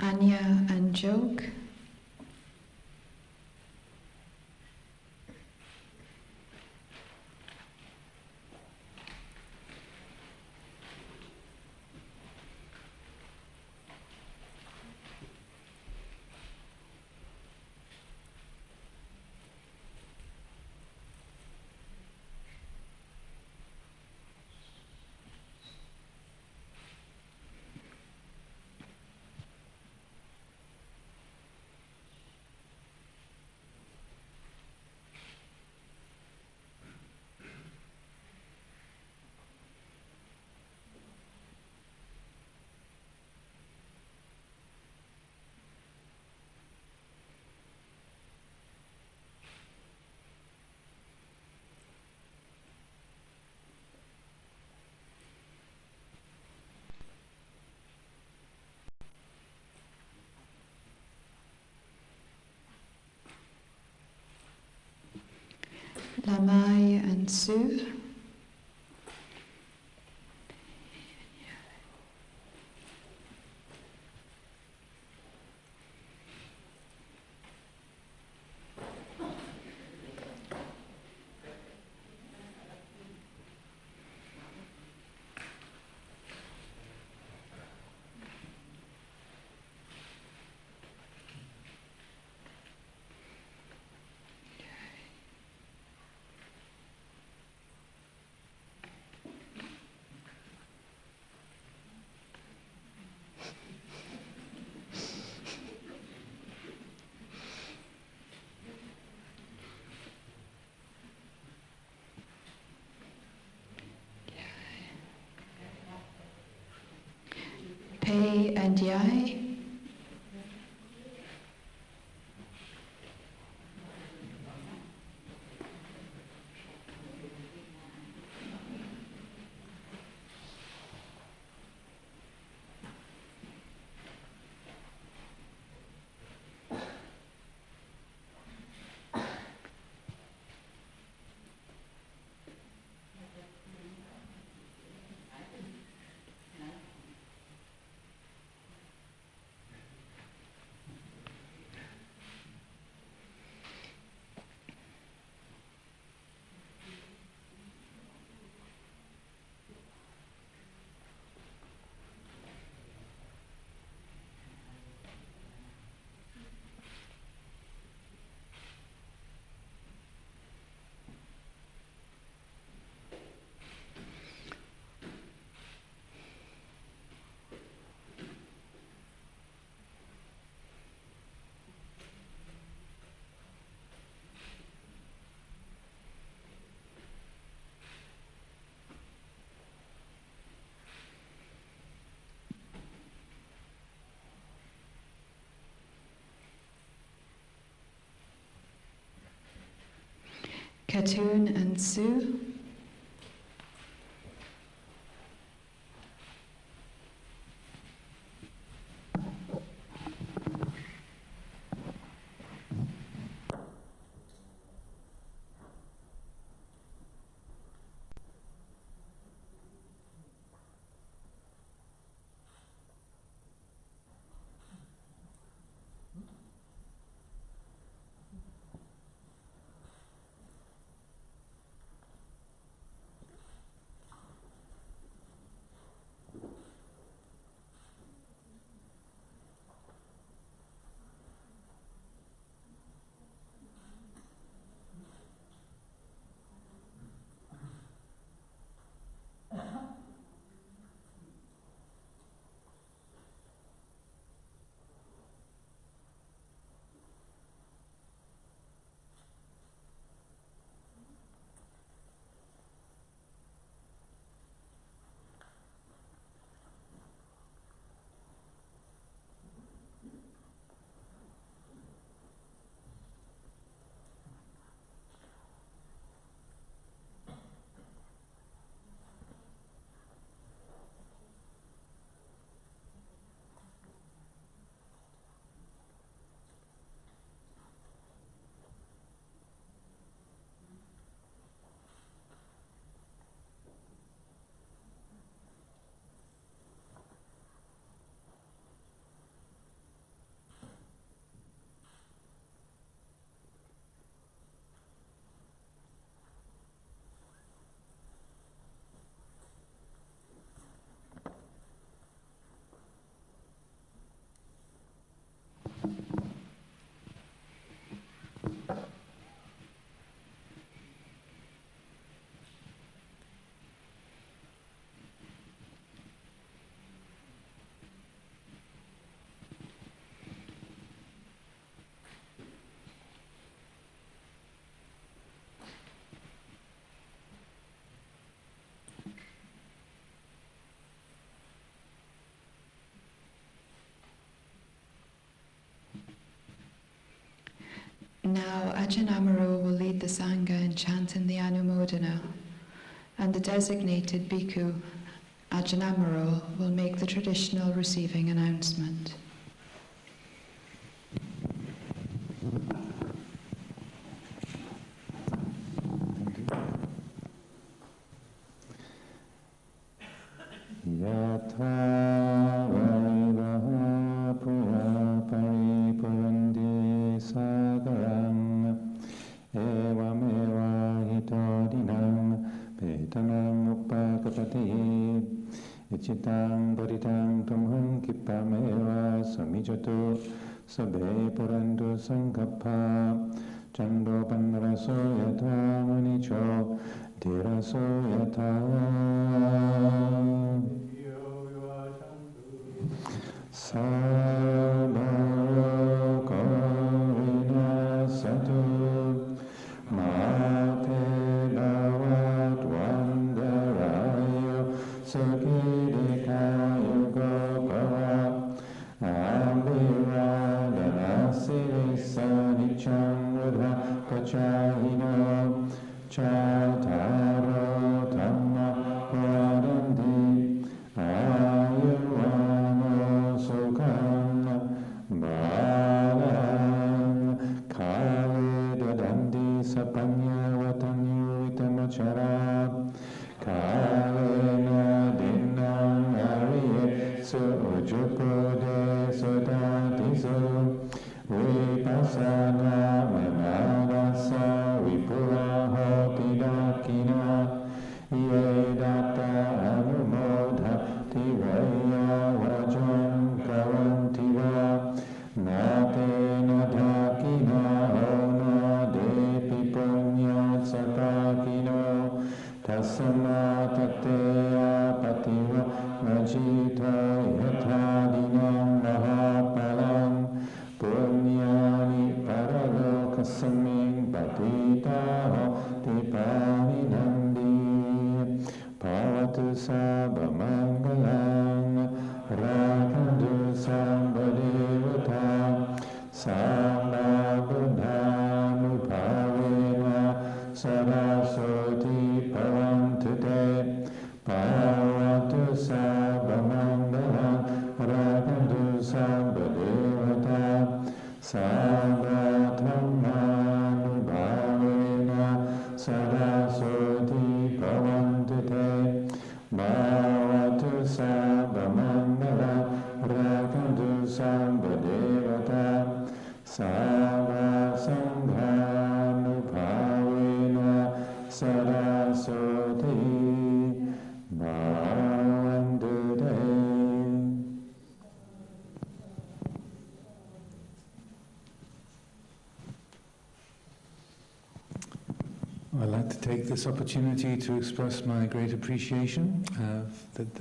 [SPEAKER 1] Anya and Joke. Lamai and Sue. Pei and Yai. Katun and Sue. Now Ajahn Amaro will lead the Sangha in chanting the Anumodana, and the designated bhikkhu, Ajahn Amaro, will make the traditional receiving announcement.
[SPEAKER 2] Chitang paritang tumham kipameva samijato sabhe purandu sankapha chando panraso yatha manicho dhiraso yatha sabharo korina satu mate bhavat vandarayo sakhi Pachahino Chataro Dhamma Varanti Ayurvano Sukham Bhalan Kale Dadandi Sapanya Vatanyu Vitamachara Kalena Dinam Ariye Sujupode Sudatiso Vipassana Manavasa Vipura Hoti Dakina Yedata Anumodha Tiraya Vajan Karantiva Natena Dakina Ona Depi Punya Sapakino Tasama Tateya Pativa Majita Yatadinam Mahapalam Punyani Paraloka Saming Patita Tipani Nandi Pavatu Sabha Mangalang Rakandu Samba Devata Samba Buddha Nupavena Sarva Sabba Dhammanubhavena Saraswati Bhavantu Te Bhavatu Sabba Mandala Rakantu Sabba Devata Sabba Sanghanubhavena Saraswati Bhavantu Te. I'd like to take this opportunity to express my great appreciation that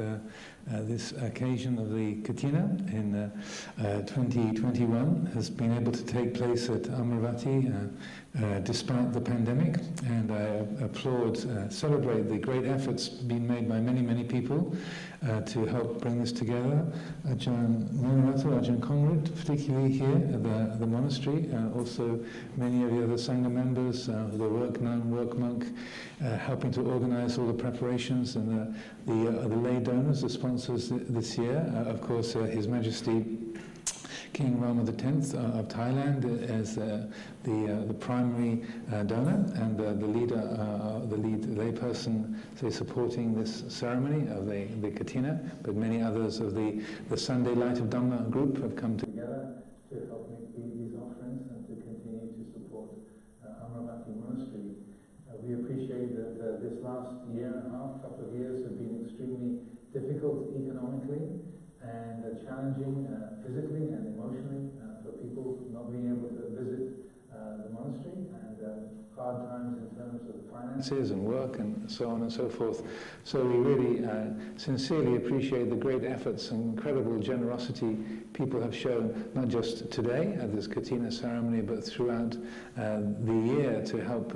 [SPEAKER 2] this occasion of the Kathina in 2021 has been able to take place at Amaravati despite the pandemic, and I celebrate the great efforts being made by many, many people to help bring this together. Ajahn Ajahn Conrad, particularly here at the monastery, also many of the other Sangha members, the work nun, work monk, helping to organize all the preparations, and the lay donors, the sponsors this year. Of course, His Majesty King Rama X of Thailand as the primary donor and the lead layperson, supporting this ceremony of the Kathina, but many others of the Sunday Light of Dhamma group have come together to help make these offerings and to continue to support Amaravati Monastery. We appreciate that this last year and a half, couple of years, have been extremely difficult economically and challenging physically and emotionally for people not being able to visit the monastery, and hard times in terms of finances and work and so on and so forth. So we really sincerely appreciate the great efforts and incredible generosity people have shown, not just today at this Kathina ceremony, but throughout the year, to help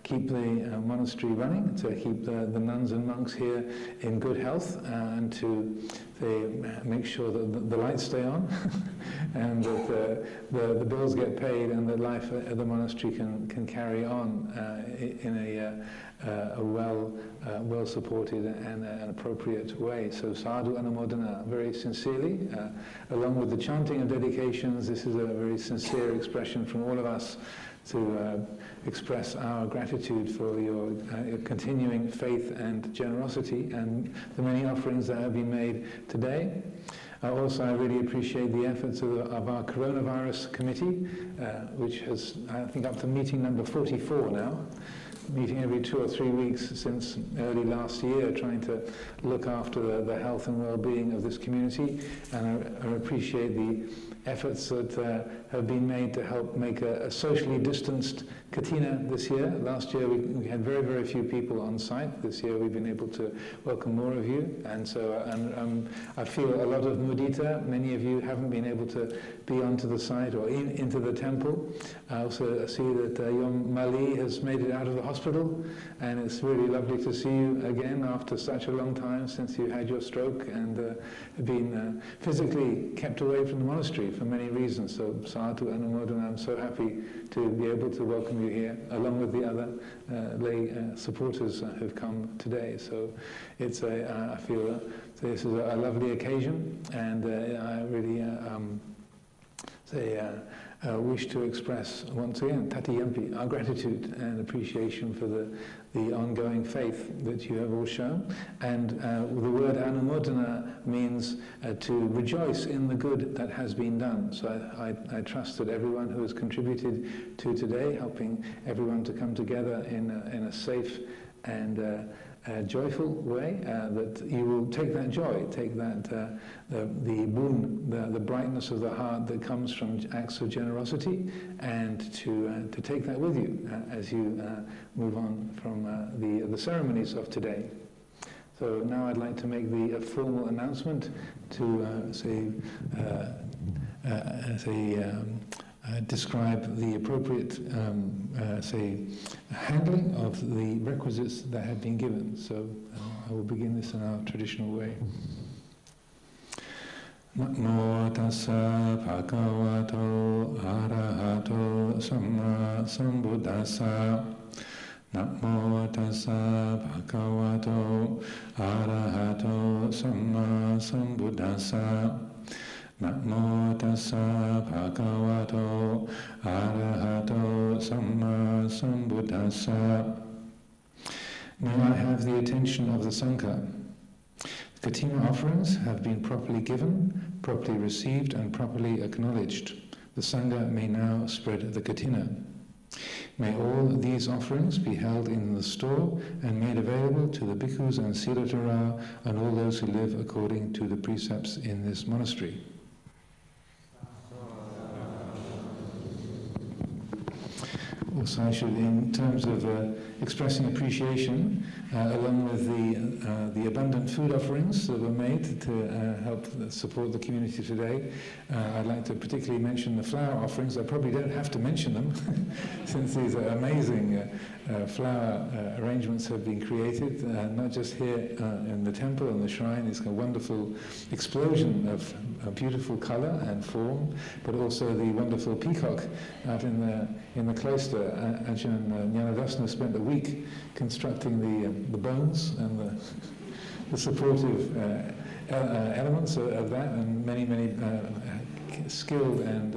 [SPEAKER 2] keep the monastery running, to keep the nuns and monks here in good health, and to make sure that the lights stay on and that the bills get paid, and that life at the monastery can carry on in a well supported and an appropriate way. So sadhu anumodana very sincerely, along with the chanting of dedications. This is a very sincere expression from all of us to express our gratitude for your continuing faith and generosity, and the many offerings that have been made today. Also, I really appreciate the efforts of our coronavirus committee, which has, I think, up to meeting number 44 now, meeting every 2 or 3 weeks since early last year, trying to look after the health and well-being of this community. And I appreciate the efforts that have been made to help make a socially distanced Kathina this year. Last year we had very, very few people on site. This year we've been able to welcome more of you, and so I feel a lot of mudita. Many of you haven't been able to be onto the site or into the temple. I also see that Yom Mali has made it out of the hospital, and it's really lovely to see you again after such a long time since you had your stroke and been physically kept away from the monastery for many reasons. So sadhu anumodana, I'm so happy to be able to welcome you here, along with the other lay supporters who've come today. So it's I feel this is a lovely occasion, and I really wish to express once again tatiyampi, our gratitude and appreciation for the ongoing faith that you have all shown. And the word anumodana means to rejoice in the good that has been done. So I trust that everyone who has contributed to today, helping everyone to come together in a safe and joyful way, that you will take that joy, take that the boon, the brightness of the heart that comes from acts of generosity, and to take that with you as you move on from the ceremonies of today. So now I'd like to make the formal announcement to describe the appropriate, handling of the requisites that have been given. So I will begin this in our traditional way. Namo tassa bhagavato arahato samma sambuddhassa. Namo tassa bhagavato arahato samma sambuddhassa. Namo tassa bhagavato arahato samma sambuddhassa. May I have the attention of the Sangha. The Kathina offerings have been properly given, properly received, and properly acknowledged. The Sangha may now spread the Kathina. May all these offerings be held in the store and made available to the bhikkhus and silatara and all those who live according to the precepts in this monastery. Also, I should, in terms of expressing appreciation, along with the abundant food offerings that were made to help support the community today, I'd like to particularly mention the flower offerings. I probably don't have to mention them, since these are amazing flower arrangements have been created, not just here in the temple and the shrine. It's a wonderful explosion of beautiful colour and form, but also the wonderful peacock out in the cloister. Ajahn Jnanadasana spent a week constructing the bones and the supportive elements of that, and many skilled and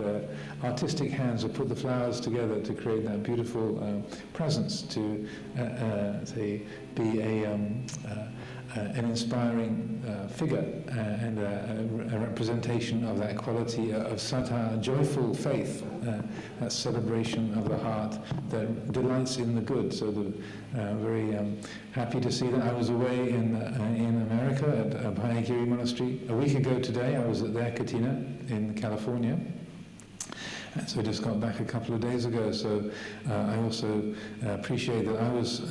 [SPEAKER 2] artistic hands have put the flowers together to create that beautiful presence, to be an inspiring figure and a representation of that quality of sattva, joyful faith, that celebration of the heart that delights in the good. So very happy to see that. I was away in America at Bhayagiri Monastery. A week ago today I was at their Kathina in California. And so I just got back a couple of days ago, so I also appreciate that I was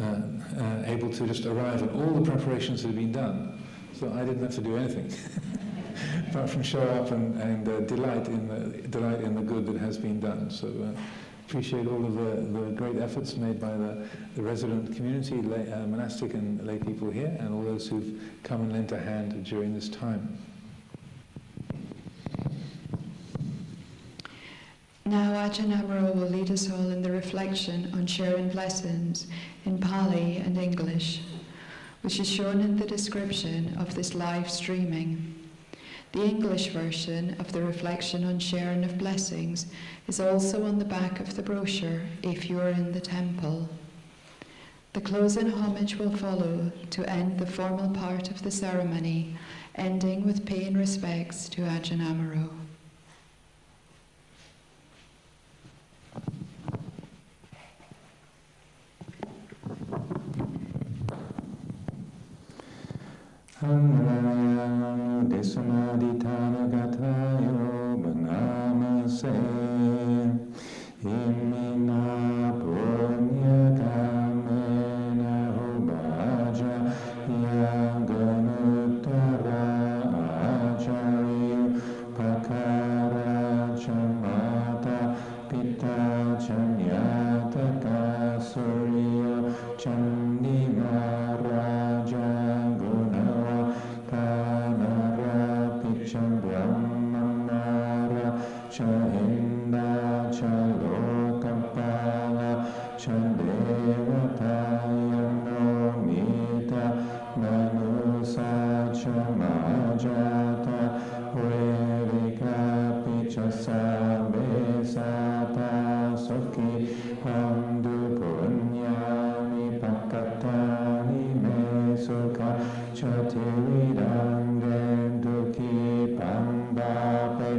[SPEAKER 2] able to just arrive at all the preparations that had been done. So I didn't have to do anything, apart from show up and delight in the good that has been done. So appreciate all of the great efforts made by the resident community, monastic and lay people here, and all those who've come and lent a hand during this time.
[SPEAKER 1] Now Ajahn Amaro will lead us all in the reflection on sharing blessings in Pali and English, which is shown in the description of this live streaming. The English version of the reflection on sharing of blessings is also on the back of the brochure if you are in the temple. The closing homage will follow to end the formal part of the ceremony, ending with paying respects to Ajahn Amaro.
[SPEAKER 2] Amaro desamaditana gatayo banamase imina punya kamena hobaja yaganutara acharya pakara chamata pita chanyata kasurya chandima cha inda cha lokapala cha devataya nomita manusa cha majata vedika picha sabe sata sukhi pandu punyani pakatani me sukha cha tividange duki pambape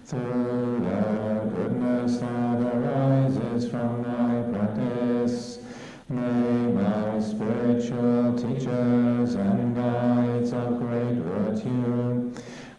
[SPEAKER 2] through the goodness that arises from my practice. May my spiritual teachers and guides of great virtue,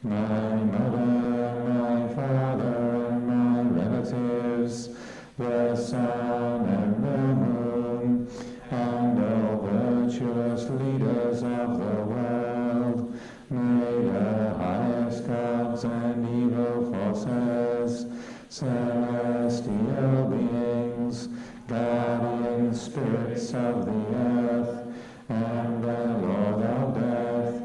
[SPEAKER 2] my mother, my father, and my relatives, the sun and the moon, and all virtuous leaders of the world, may the highest gods and evil forces, celestial beings, guardian spirits of the earth, and the Lord of death,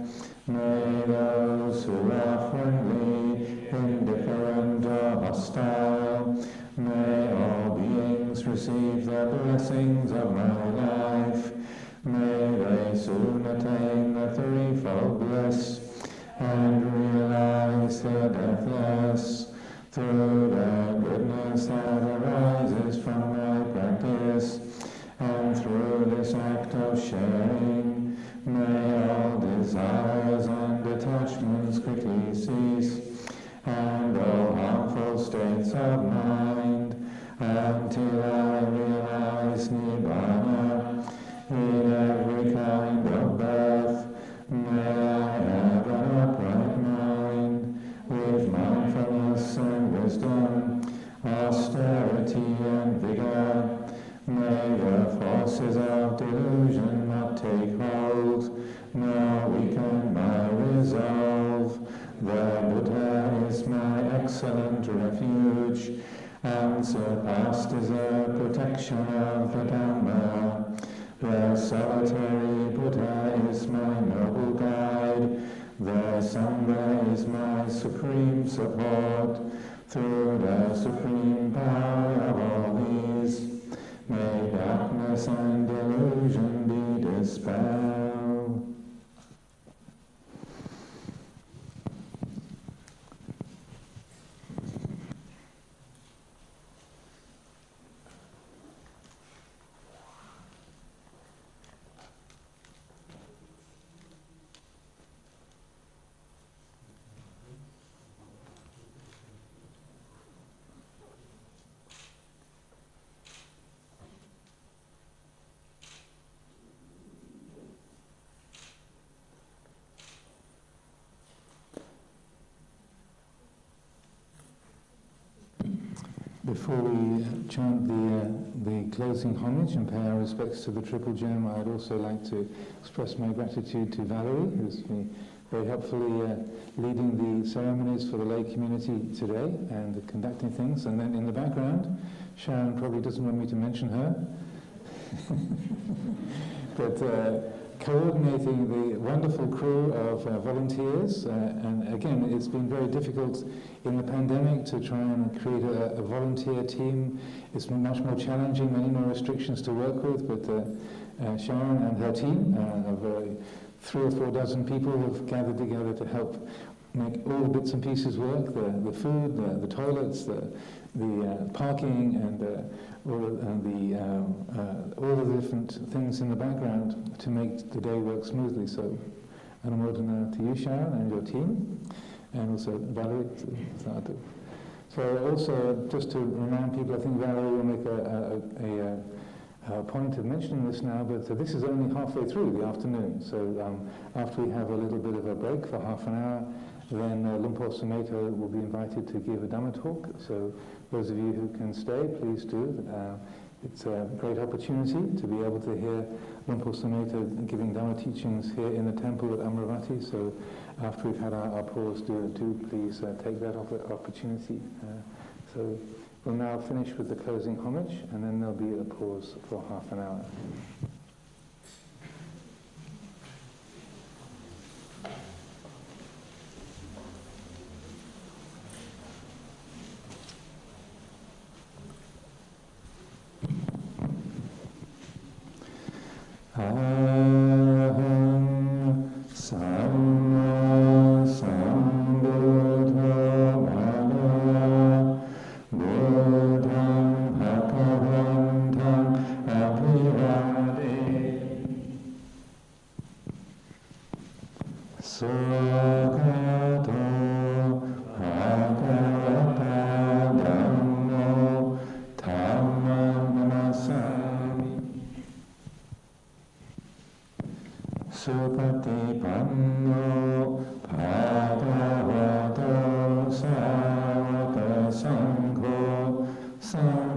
[SPEAKER 2] may those who are friendly, indifferent, or hostile, may all beings receive the blessings of my life. May they soon attain the threefold bliss and realize the deathless through the goodness that arises from my practice, and through this act of sharing, may all desires and attachments quickly cease, and all harmful states of mind, until I realize Nibbana in every kind of birth. May I have an upright mind, with mindfulness and wisdom, austerity and vigor. May the forces of delusion not take hold, nor weaken my resolve. The Buddha is my excellent refuge, and surpassed is the protection of the Dhamma. The solitary Buddha is my noble guide. The Sangha is my supreme support. Through the supreme power of all these, may darkness and delusion be dispelled. Before we chant the closing homage and pay our respects to the Triple Gem, I'd also like to express my gratitude to Valerie, who's been very helpfully leading the ceremonies for the lay community today and conducting things. And then in the background, Sharon probably doesn't want me to mention her, but coordinating the wonderful crew of volunteers. And again, it's been very difficult in the pandemic to try and create a volunteer team. It's been much more challenging, many more restrictions to work with, but Sharon and her team of 3 or 4 dozen people have gathered together to help make all the bits and pieces work, the food, the toilets, the parking, and all of the different things in the background to make the day work smoothly. So, Anumodana to you, Sharon, and your team, and also Valerie. So also, just to remind people, I think Valerie will make a point of mentioning this now, but this is only halfway through the afternoon. So after we have a little bit of a break for half an hour, then Luang Sumedho will be invited to give a Dhamma talk. So those of you who can stay, please do. It's a great opportunity to be able to hear Luang Sumedho giving Dhamma teachings here in the temple at Amaravati. So after we've had our pause, do please take that opportunity. So we'll now finish with the closing homage, and then there'll be a pause for half an hour.
[SPEAKER 4] สัง